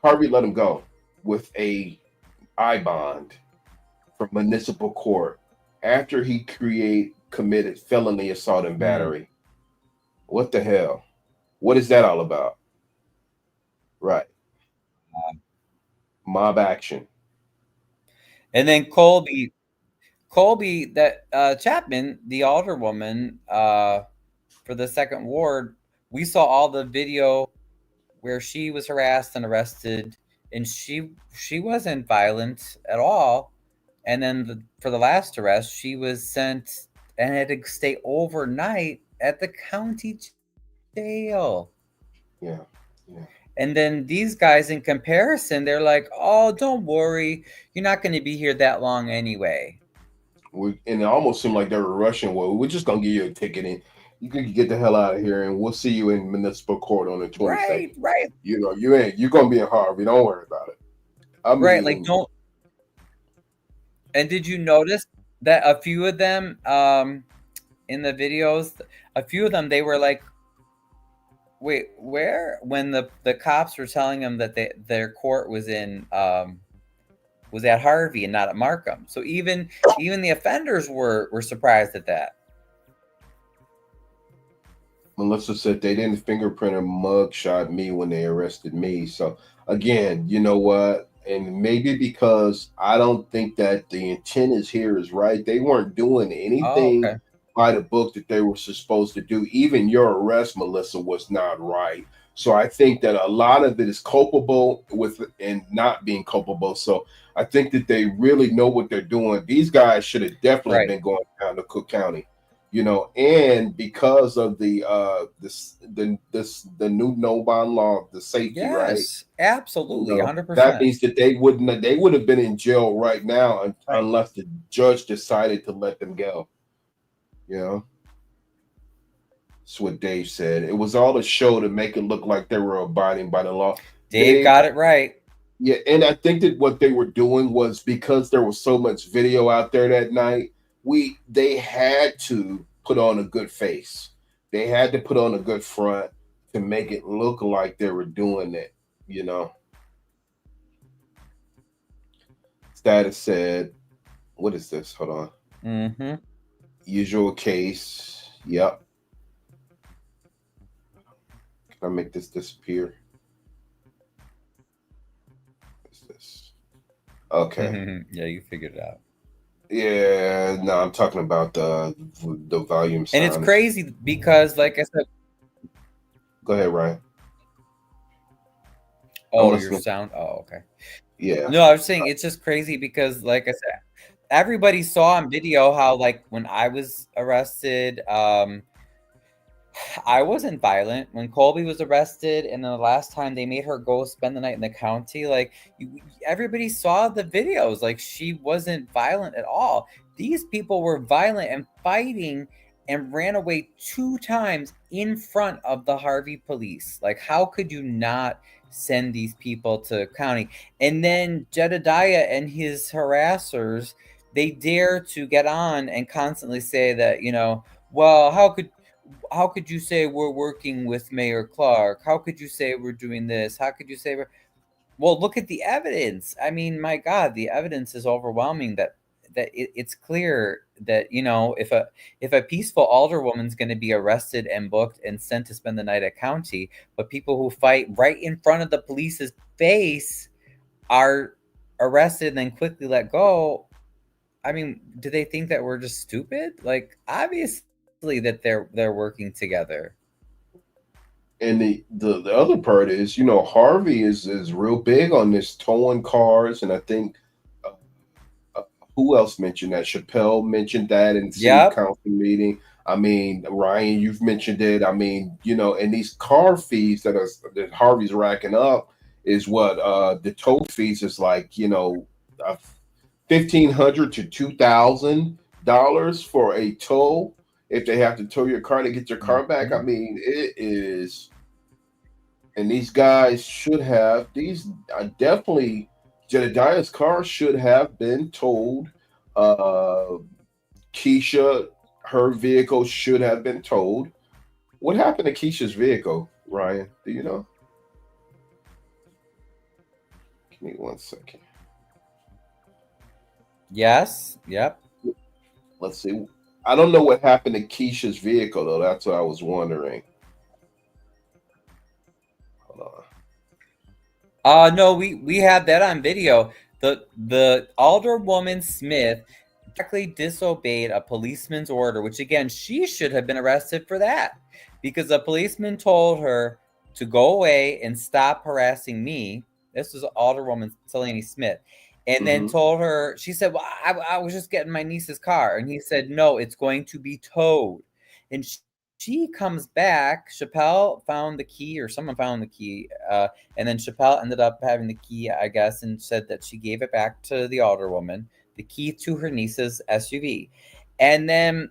Speaker 1: Harvey let him go with a I bond from municipal court after he committed felony assault and battery. What the hell? What is that all about? Right. Mob action.
Speaker 2: And then Colby, that Chapman, the alderwoman for the second ward, we saw all the video where she was harassed and arrested, and she wasn't violent at all. And then for the last arrest, she was sent and had to stay overnight at the county jail.
Speaker 1: Yeah.
Speaker 2: And then these guys, in comparison, they're like, "Oh, don't worry, you're not going to be here that long anyway."
Speaker 1: And it almost seemed like they were rushing. Well, we're just gonna give you a ticket and you can get the hell out of here, and we'll see you in municipal court on the 22nd.
Speaker 2: Right.
Speaker 1: You're gonna be in Harvey. Don't worry about it. I mean,
Speaker 2: Like don't. And did you notice that a few of them, in the videos, a few of them, they were like, "Wait, where?" When the cops were telling them that their court was was at Harvey and not at Markham. So even the offenders were surprised at that.
Speaker 1: Melissa said they didn't fingerprint or mug shot me when they arrested me. So again, you know what? And maybe because I don't think that the intent is right. They weren't doing anything by the book that they were supposed to do. Even your arrest, Melissa, was not right. So I think that a lot of it is culpable and not being culpable. So I think that they really know what they're doing. These guys should have definitely been going down to Cook County, and because of the new no bond law, the safety, right?
Speaker 2: Yes, absolutely, 100%.
Speaker 1: That means that they would have been in jail right now unless the judge decided to let them go. That's what Dave said. It was all a show to make it look like they were abiding by the law.
Speaker 2: Dave got it right.
Speaker 1: Yeah, and I think that what they were doing was because there was so much video out there that night, they had to put on a good face. They had to put on a good front to make it look like they were doing it, Status said, what is this? Hold on.
Speaker 2: Mm-hmm.
Speaker 1: Usual case. Yep. Can I make this disappear? What is this? Okay.
Speaker 2: Yeah, you figured it out.
Speaker 1: Yeah, no, I'm talking about the volume sound.
Speaker 2: And it's crazy because, like I said,
Speaker 1: go ahead, Ryan.
Speaker 2: Oh, your sound. Oh, okay.
Speaker 1: Yeah.
Speaker 2: No, I was saying it's just crazy because, like I said, everybody saw on video how, like, when I was arrested, I wasn't violent. When Colby was arrested, and then the last time they made her go spend the night in the county, like, everybody saw the videos. Like, she wasn't violent at all. These people were violent and fighting and ran away 2 times in front of the Harvey police. Like, how could you not send these people to county? And then Jedidiah and his harassers, they dare to get on and constantly say that, well, how could you say we're working with Mayor Clark? How could you say we're doing this? How could you say well, look at the evidence. I mean, my God, the evidence is overwhelming that it's clear that, if a peaceful alderwoman's going to be arrested and booked and sent to spend the night at county, but people who fight right in front of the police's face are arrested and then quickly let go, I mean, do they think that we're just stupid? Like, obviously that they're working together.
Speaker 1: And the other part is, you know, Harvey is real big on this towing cars, and I think who else mentioned that? Chappelle mentioned that in the city council meeting. I mean, Ryan, you've mentioned it. I mean, you know, and these car fees that Harvey's racking up is what the tow fees is like, you know, $1,500 to $2,000 for a tow if they have to tow your car to get your car back. I mean, it is, and these guys should have definitely. Jedidiah's car should have been towed. Keisha, her vehicle should have been towed. What happened to Keisha's vehicle, Ryan? Do you know? Give me 1 second.
Speaker 2: Yes. Yep.
Speaker 1: Let's see. I don't know what happened to Keisha's vehicle, though. That's what I was wondering.
Speaker 2: No, we have that on video. The Alderwoman Smith directly disobeyed a policeman's order, which again, she should have been arrested for that, because a policeman told her to go away and stop harassing me. This was Alderwoman Delaney Smith. And then told her, she said, well, I was just getting my niece's car. And he said, no, it's going to be towed. And she comes back. Chappelle found the key, or someone found the key. And then Chappelle ended up having the key, I guess, and said that she gave it back to the Alderwoman, the key to her niece's SUV. And then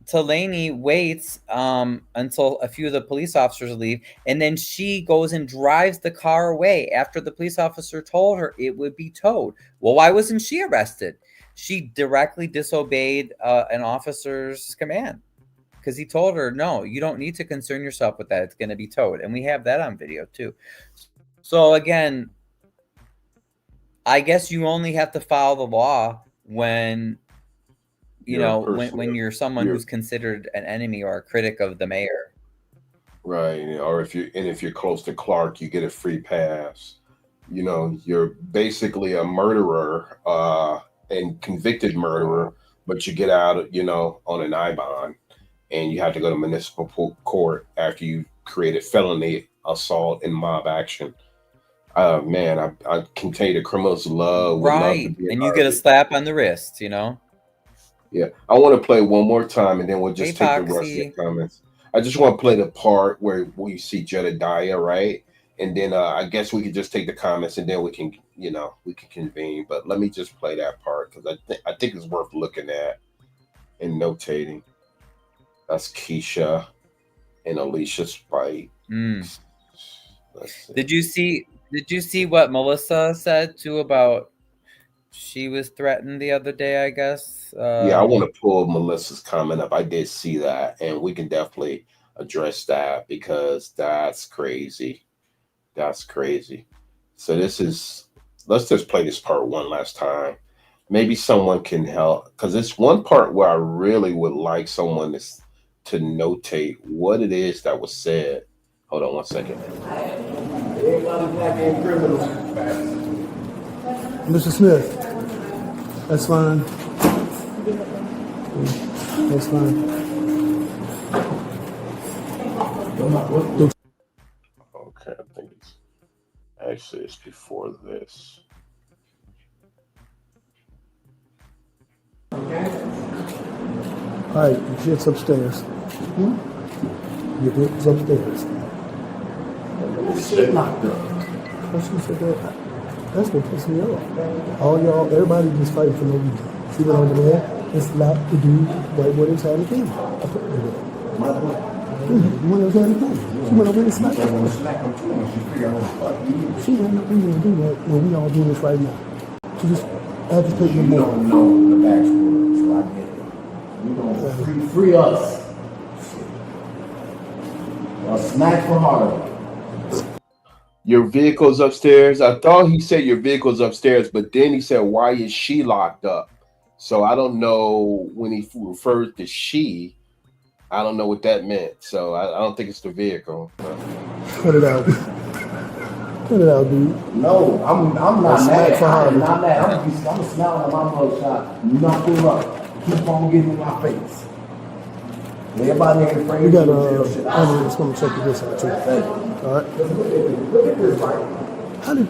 Speaker 2: Delaney waits until a few of the police officers leave, and then she goes and drives the car away after the police officer told her it would be towed. Well, why wasn't she arrested? She directly disobeyed an officer's command, because he told her, no, you don't need to concern yourself with that. It's going to be towed. And we have that on video too. So again, I guess you only have to follow the law when, when you're someone who's considered an enemy or a critic of the mayor.
Speaker 1: Right. Or if you're close to Clark, you get a free pass. You know, you're basically a murderer, and convicted murderer, but you get out, on an I-bond. And you have to go to municipal court after you created felony assault and mob action. Man, I can tell you the criminals love.
Speaker 2: Right. And you get a slap on the wrist,
Speaker 1: Yeah. I want to play one more time, and then we'll just take the rest of the comments. I just want to play the part where we see Jedidiah, right? And then I guess we could just take the comments, and then we can convene. But let me just play that part, because I think it's worth looking at and notating. That's Keisha and Alicia's fight.
Speaker 2: Did you see what Melissa said too about she was threatened the other day, I guess?
Speaker 1: Yeah, I want to pull Melissa's comment up. I did see that, and we can definitely address that, because that's crazy. That's crazy. So let's just play this part one last time. Maybe someone can help, because it's one part where I really would like someone to notate what it is that was said. Hold on 1 second.
Speaker 8: Everybody black and criminals. Mr. Smith, that's fine. That's fine.
Speaker 1: Okay, I think it's before this.
Speaker 8: All right, your shit's upstairs. Your shit's upstairs. Shit locked up. That's what pissed me off. All y'all, everybody just fighting for no reason. She went over there and slapped the dude right where they was having a thing. I put her there. When they was having a thing. She went over there and slapped her. She had no reason to do that when we all do this right now. She just agitated me more. You don't know the backstory, so I get it. You don't free us. A smack for Harlem.
Speaker 1: Your vehicle's upstairs. I thought he said your vehicle's upstairs, but then he said, why is she locked up? So I don't know, when he referred to she, I don't know what that meant. So I don't think it's the vehicle.
Speaker 8: Cut it out. Cut it out, dude.
Speaker 3: No, I'm not mad.
Speaker 8: For
Speaker 3: I'm
Speaker 8: Harvey.
Speaker 3: not mad. I'm smiling at my mugshot. Knuckle up. Keep on getting in my face. Everybody ain't afraid
Speaker 8: We got
Speaker 3: to do shit.
Speaker 8: that's gonna check this out too. All right.
Speaker 3: Look at this, right?
Speaker 8: How did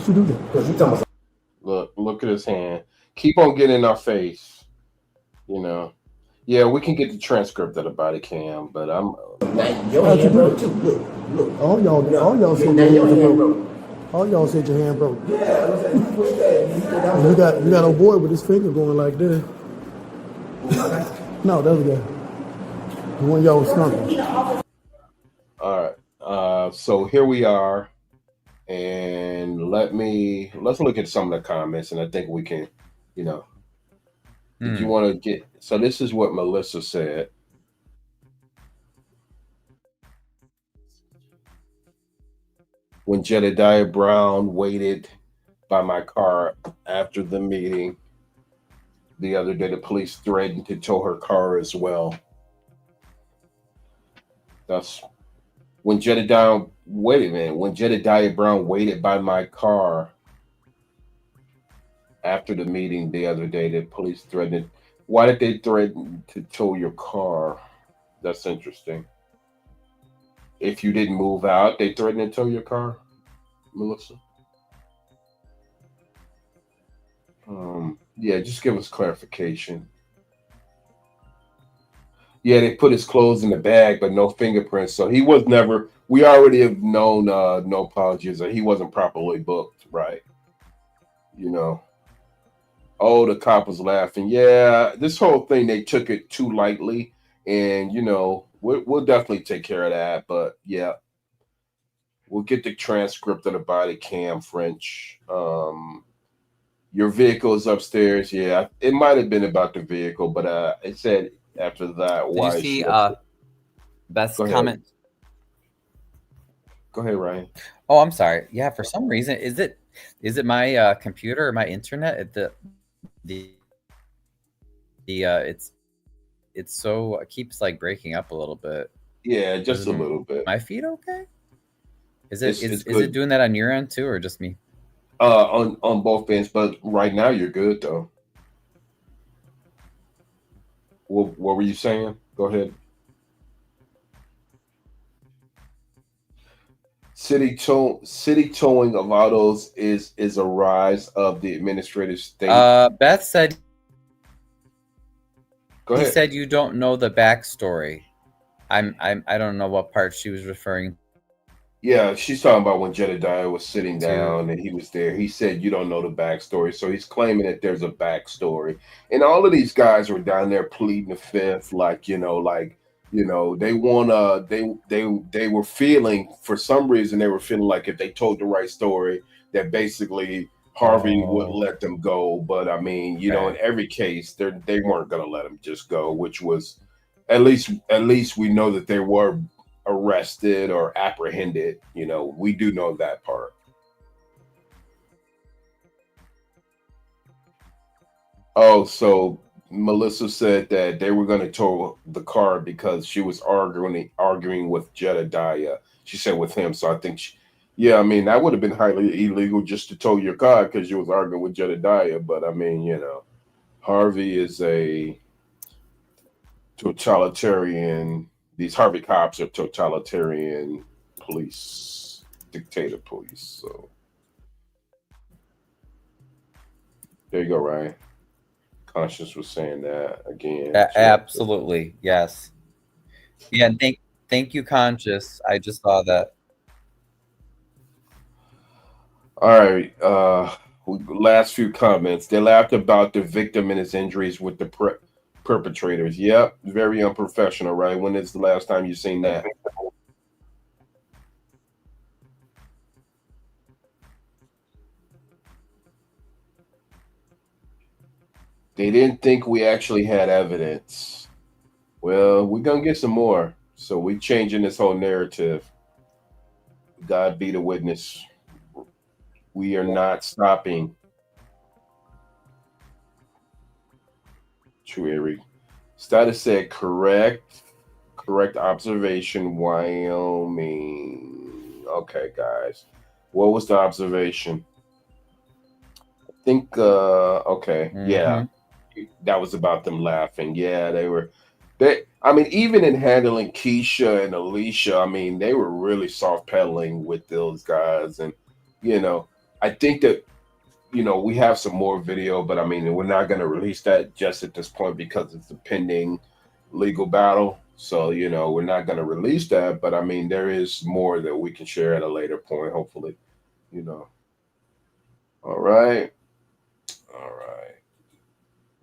Speaker 8: you do that?
Speaker 3: Because you talking about
Speaker 1: Look at his hand. Keep on getting in our face. You know. Yeah, we can get the transcript of the body cam, but I'm.
Speaker 3: your hand broke too. Look.
Speaker 8: All y'all said your hand broke. All y'all said your hand broke.
Speaker 3: Yeah, what's that?
Speaker 8: You got a boy with his finger going like this. No, that was good. The one y'all was snorting.
Speaker 1: All right. So here we are, and let's look at some of the comments, and I think we can, you know. Did you want to get? So this is what Melissa said. When Jedidiah Brown waited by my car after the meeting the other day, the police threatened to tow her car as well. That's when Jedidiah. Wait a minute. When Jedidiah Brown waited by my car after the meeting the other day, the police threatened. Why did they threaten to tow your car? That's interesting. If you didn't move out, they threatened to tow your car, Melissa? Yeah, just give us clarification. Yeah, they put his clothes in the bag, but no fingerprints. So he was never, we already have known no apologies, or he wasn't properly booked, right? You know. Oh, the cop was laughing. Yeah, this whole thing, they took it too lightly. And, you know, we'll definitely take care of that. But, yeah, we'll get the transcript of the body cam, French. Your vehicle is upstairs. Yeah, it might have been about the vehicle, but it said after that, why.
Speaker 2: Did you see Beth's comment?
Speaker 1: Go ahead, Ryan.
Speaker 2: Oh, I'm sorry. Yeah, for some reason, is it my computer or my internet? It's so it keeps like breaking up a little bit.
Speaker 1: Yeah, just a little bit.
Speaker 2: My feed okay? Is it doing that on your end too, or just me?
Speaker 1: On both ends, but right now you're good though. What were you saying? Go ahead. City towing of autos is a rise of the administrative state.
Speaker 2: Beth said.
Speaker 1: Go ahead.
Speaker 2: He said you don't know the backstory. I don't know what part she was referring.
Speaker 1: Yeah, she's talking about when Jedidiah was sitting down and he was there. He said you don't know the backstory, so he's claiming that there's a backstory. And all of these guys were down there pleading the fifth, they want they were feeling, for some reason they were feeling like if they told the right story, that basically Harvey wouldn't let them go. But I mean, in every case, they weren't going to let them just go, which was at least we know that they were arrested or apprehended. We do know that part. Oh, so Melissa said that they were going to tow the car because she was arguing with Jedidiah. She said with him. So I think that would have been highly illegal just to tow your car because you was arguing with Jedidiah. But I mean, Harvey is a totalitarian. These Harvey cops are totalitarian police, dictator police. So there you go, Ryan. Conscious was saying that again.
Speaker 2: Absolutely, yes. Yeah, thank you, Conscious. I just saw that.
Speaker 1: All right. Last few comments. They laughed about the victim and his injuries with the perpetrators. Yep, very unprofessional, right? When is the last time you seen that? They didn't think we actually had evidence. Well, we're going to get some more. So we're changing this whole narrative. God be the witness. We are not stopping. True, Eric. Status said correct observation, Wyoming. Okay, guys. What was the observation? I think okay, yeah. That was about them laughing. Yeah, I mean, even in handling Keisha and Alicia, I mean, they were really soft pedaling with those guys. And, you know, I think that, we have some more video, but I mean, we're not going to release that just at this point because it's a pending legal battle. So, we're not going to release that. But I mean, there is more that we can share at a later point, hopefully, you know. All right. All right.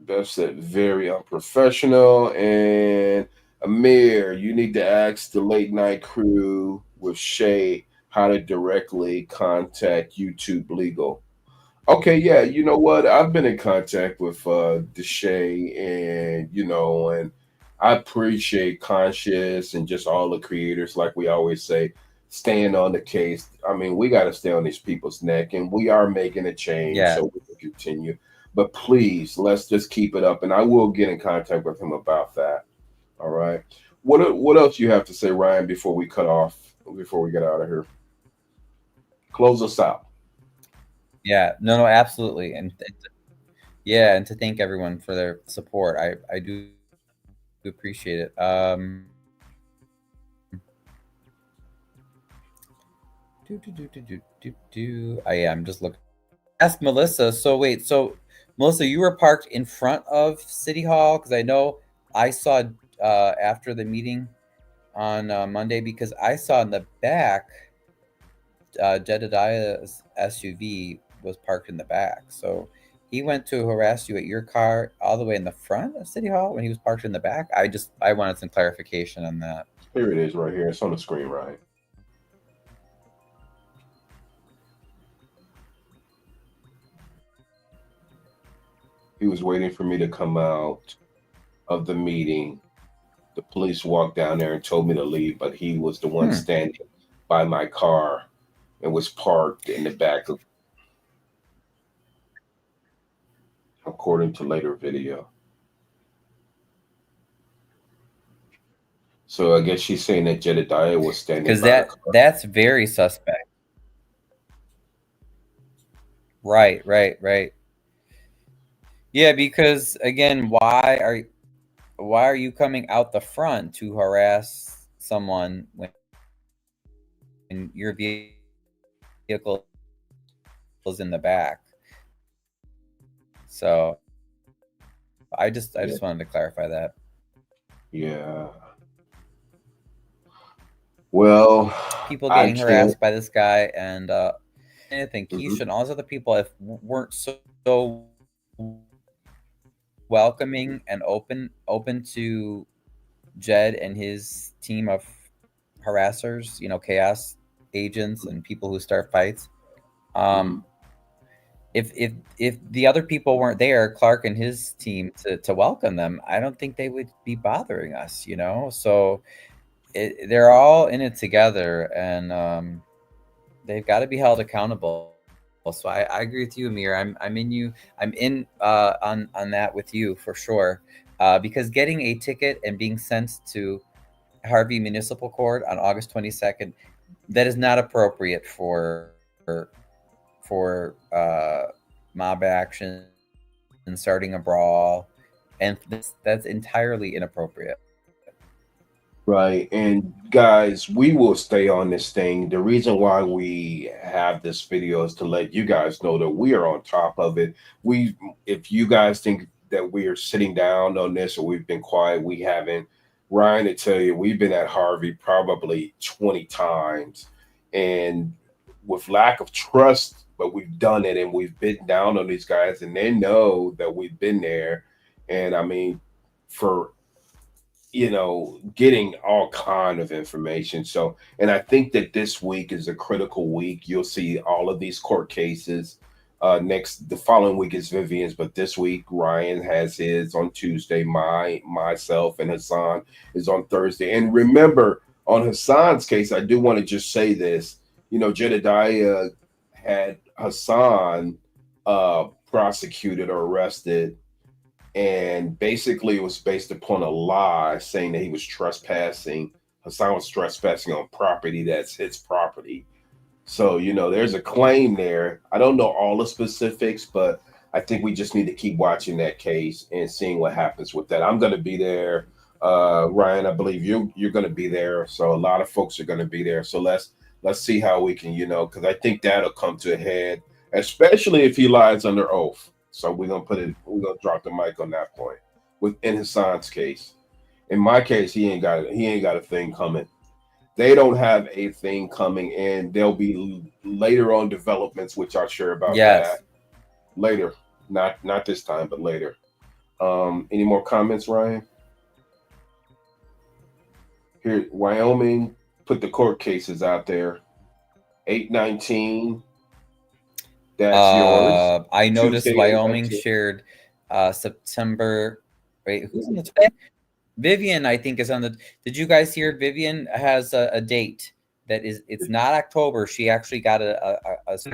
Speaker 1: Beth said very unprofessional. And Amir, you need to ask the late night crew with Shay how to directly contact YouTube Legal. Okay, yeah, you know what? I've been in contact with Deshay, and I appreciate Conscious and just all the creators, like we always say, staying on the case. I mean, we got to stay on these people's neck, and we are making a change, so we can continue. But please, let's just keep it up, and I will get in contact with him about that. All right. What else you have to say, Ryan, before we cut off, before we get out of here? Close us out.
Speaker 2: Yeah, no, absolutely. And to thank everyone for their support. I do appreciate it. I am just looking. Ask Melissa. So wait, Melissa, you were parked in front of City Hall? Because I know I saw after the meeting on Monday, because I saw in the back Jedidiah's SUV was parked in the back. So he went to harass you at your car all the way in the front of City Hall when he was parked in the back. I wanted some clarification on that.
Speaker 1: Here it is right here. It's on the screen, right? He was waiting for me to come out of the meeting. The police walked down there and told me to leave, but he was the one standing by my car and was parked in the back of, according to later video. So I guess she's saying that Jedidiah was standing by the car.
Speaker 2: That's very suspect. Right. Yeah, because again, why are you coming out the front to harass someone when your vehicle is in the back? So I just wanted to clarify that.
Speaker 1: Yeah. Well,
Speaker 2: people getting harassed by this guy, and I think Keisha and all those other people weren't so welcoming and open to Jed and his team of harassers, chaos agents and people who start fights. If the other people weren't there, Clark and his team to welcome them, I don't think they would be bothering us, So they're all in it together, and they've got to be held accountable. So I agree with you, Amir. I'm in on that with you for sure. Because getting a ticket and being sent to Harvey Municipal Court on August 22nd, that is not appropriate for mob action and starting a brawl, and that's entirely inappropriate.
Speaker 1: Right. And guys, we will stay on this thing. The reason why we have this video is to let you guys know that we are on top of it. If you guys think that we are sitting down on this or we've been quiet, we haven't. Ryan, to tell you, we've been at Harvey probably 20 times, and with lack of trust, but we've done it, and we've been down on these guys, and they know that we've been there. And I mean, for getting all kind of information. So, and I think that this week is a critical week. You'll see all of these court cases. The following week is Vivian's, but this week Ryan has his on Tuesday. Myself and Hassan is on Thursday. And remember, on Hassan's case, I do want to just say this. Jedidiah had Hassan prosecuted or arrested, and basically it was based upon a lie saying that he was trespassing. Hassan was trespassing on property that's his property. So, there's a claim there. I don't know all the specifics, but I think we just need to keep watching that case and seeing what happens with that. I'm going to be there. Ryan, I believe you're going to be there. So a lot of folks are going to be there. So let's see how we can, because I think that'll come to a head, especially if he lies under oath. So we're going to drop the mic on that point. In Hassan's case. In my case, he ain't got a thing coming. They don't have a thing coming, and there'll be later on developments, which I'll share about that later. Not this time, but later. Any more comments, Ryan? Here, Wyoming put the court cases out there. 8/19. That's yours.
Speaker 2: I noticed
Speaker 1: Tuesday,
Speaker 2: Wyoming
Speaker 1: 8/19.
Speaker 2: shared September. Wait, who's on the today? Vivian, I think, is on the. Did you guys hear? Vivian has a date that is. It's not October. She actually got a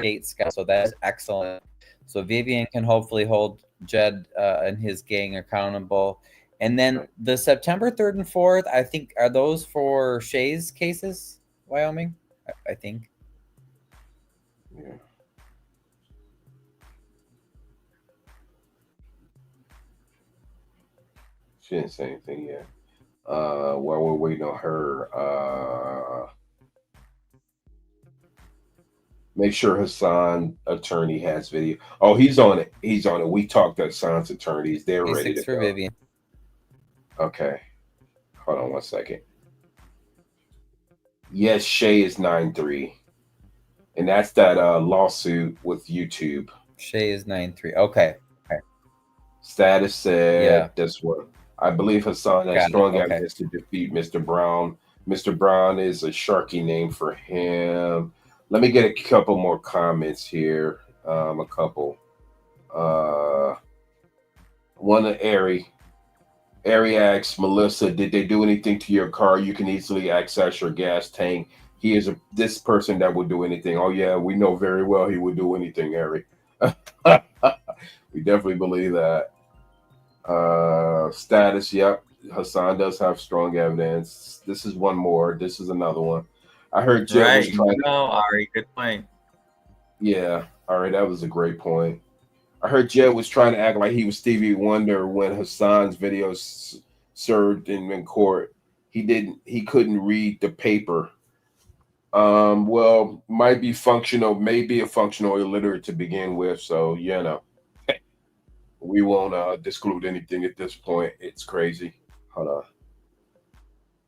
Speaker 2: date schedule, so that is excellent. So Vivian can hopefully hold Jed and his gang accountable. And then the September 3rd and 4th, I think, are those for Shay's cases, Wyoming? I think.
Speaker 1: Yeah. She didn't say anything yet. While we're waiting on her, make sure Hassan attorney has video. Oh, he's on it. He's on it. We talked to Hassan's attorneys. They're ready to
Speaker 2: for
Speaker 1: go.
Speaker 2: Vivian.
Speaker 1: Okay. Hold on one second. Yes, Shay is 9-3. And that's that lawsuit with YouTube.
Speaker 2: Shay is 9-3. Okay.
Speaker 1: Status said this one. I believe Hassan has strong evidence to defeat Mr. Brown. Mr. Brown is a Sharky name for him. Let me get a couple more comments here. A couple. One of Ari asks, Melissa, did they do anything to your car? You can easily access your gas tank. He is this person that would do anything. Oh, yeah, we know very well he would do anything, Ari. We definitely believe that. Status, yep. Hassan does have strong evidence. This is one more. This is another one. I heard Jed was trying
Speaker 2: Ari, good point.
Speaker 1: Yeah, all right, that was a great point. I heard Jed was trying to act like he was Stevie Wonder when Hassan's videos served in court. He couldn't read the paper. Well, might be functional, maybe a functional illiterate to begin with. So, we won't disclude anything at this point. It's crazy. Hold on.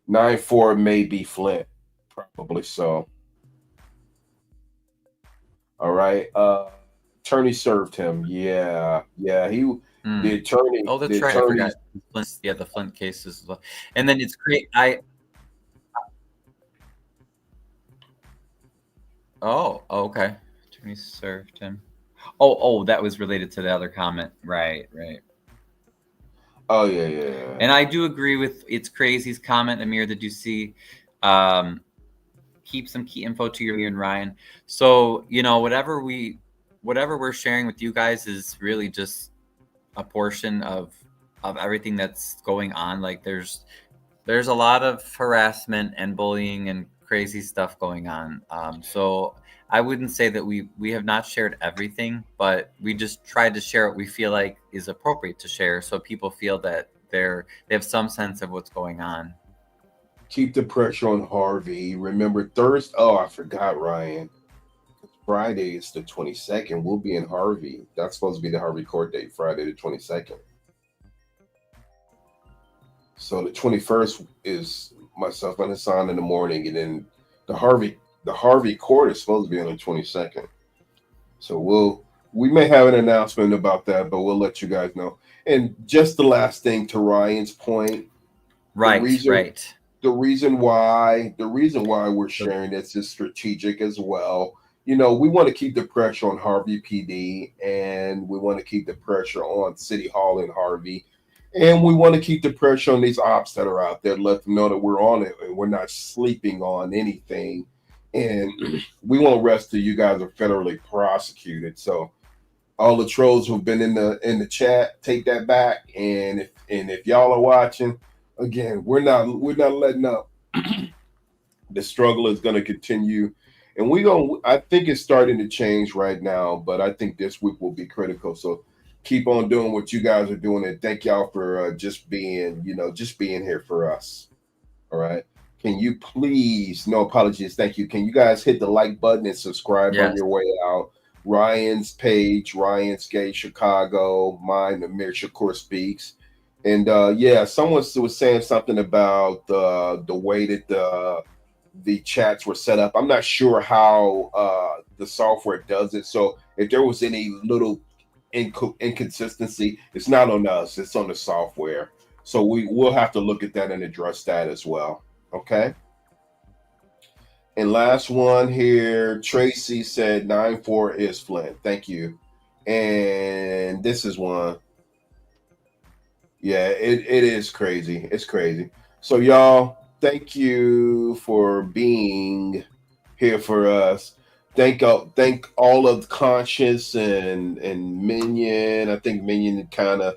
Speaker 1: 9-4 may be Flint. Probably so. All right. Attorney served him. Yeah. The attorney.
Speaker 2: Oh, that's
Speaker 1: the
Speaker 2: right.
Speaker 1: attorney,
Speaker 2: I forgot. Yeah, the Flint cases. And then it's great. Oh, okay. Attorney served him. Oh, that was related to the other comment. Right.
Speaker 1: Oh, yeah.
Speaker 2: And I do agree with It's Crazy's comment, Amir, that you see. Keep some key info to you and Ryan. So, whatever we're sharing with you guys is really just a portion of everything that's going on. Like there's a lot of harassment and bullying and crazy stuff going on. So I wouldn't say that we have not shared everything, but we just tried to share what we feel like is appropriate to share, so people feel that they have some sense of what's going on.
Speaker 1: Keep the pressure on Harvey. Remember Thursday. Oh, I forgot, Ryan. Friday is the 22nd. We'll be in Harvey. That's supposed to be the Harvey court date, Friday the 22nd. So the 21st is myself and Hassan in the morning, and then the Harvey court is supposed to be on the 22nd. So we may have an announcement about that, but we'll let you guys know. And just the last thing to Ryan's point.
Speaker 2: Right.
Speaker 1: The reason why we're sharing this is strategic as well. We want to keep the pressure on Harvey PD, and we want to keep the pressure on City Hall in Harvey, and we want to keep the pressure on these ops that are out there, let them know that we're on it and we're not sleeping on anything. And we won't rest till you guys are federally prosecuted. So all the trolls who've been in the chat, take that back. And if y'all are watching, again, we're not letting up. The struggle is going to continue, And I think it's starting to change right now, but I think this week will be critical. So keep on doing what you guys are doing, and thank y'all for just being here for us. All right. Can you please, no apologies, thank you. Can you guys hit the like button and subscribe on
Speaker 2: Yes.
Speaker 1: your way out? Ryan's page, Ryan's Gay Chicago, mine, Amir Shakur Speaks. And someone was saying something about the way that the chats were set up. I'm not sure how the software does it. So if there was any little inconsistency, it's not on us, it's on the software. So we'll have to look at that and address that as well. Okay. And last one here, Tracy said 9-4 is Flint. Thank you. And this is one. Yeah, it is crazy. It's crazy. So y'all, thank you for being here for us. Thank all of Conscious and Minion. I think Minion kind of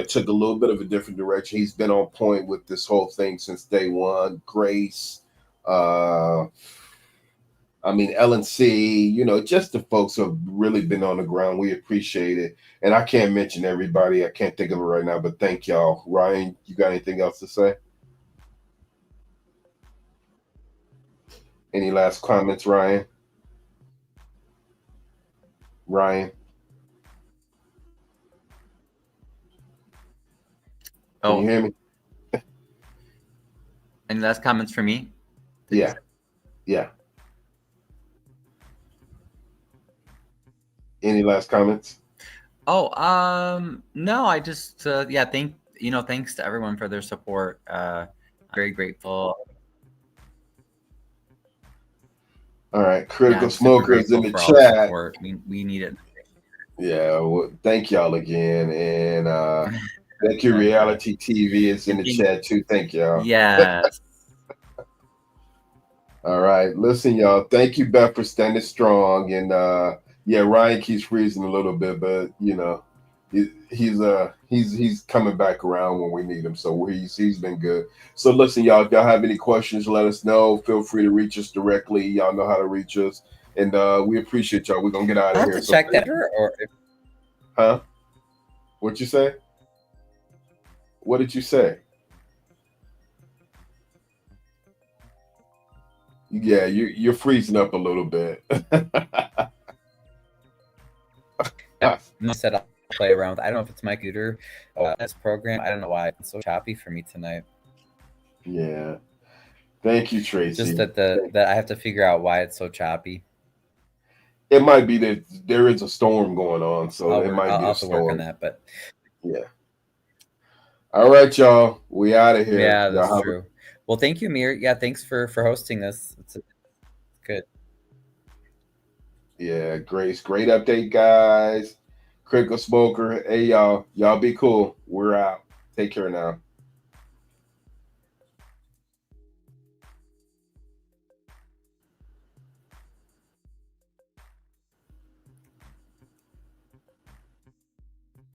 Speaker 1: took a little bit of a different direction. He's been on point with this whole thing since day one. Grace, LNC, just the folks who have really been on the ground. We appreciate it. And I can't mention everybody. I can't think of it right now, but thank y'all. Ryan, you got anything else to say? Any last comments, Ryan? Ryan? Can you hear me?
Speaker 2: Any last comments for me?
Speaker 1: Yeah. Any last comments?
Speaker 2: Oh, no, I just thanks to everyone for their support. I'm very grateful.
Speaker 1: All right, Critical Smokers in the chat.
Speaker 2: We need it.
Speaker 1: Yeah, well, thank y'all again, and thank you. Reality TV is in the chat too. Thank y'all.
Speaker 2: Yes.
Speaker 1: All right, listen, y'all. Thank you, Beth, for standing strong, and Ryan keeps freezing a little bit, but he's coming back around when we need him. So he's been good. So listen, y'all, if y'all have any questions, let us know. Feel free to reach us directly. Y'all know how to reach us, and we appreciate y'all. We're gonna get out of
Speaker 2: I
Speaker 1: here.
Speaker 2: have to check that.
Speaker 1: Huh? What'd you say? What did you say? Yeah, you're freezing up a little bit.
Speaker 2: I said I'll play around with. I don't know if it's my computer or this program. I don't know why it's so choppy for me tonight.
Speaker 1: Yeah. Thank you, Tracy.
Speaker 2: Just that I have to figure out why it's so choppy.
Speaker 1: It might be that there is a storm going on, so
Speaker 2: I'll
Speaker 1: have
Speaker 2: to work on that, but
Speaker 1: yeah. All right, y'all. We out of here.
Speaker 2: Yeah, that's true. Well, thank you, Amir. Yeah, thanks for hosting this. It's good.
Speaker 1: Yeah, Grace. Great update, guys. Critical Smoker. Hey, y'all. Y'all be cool. We're out. Take care now.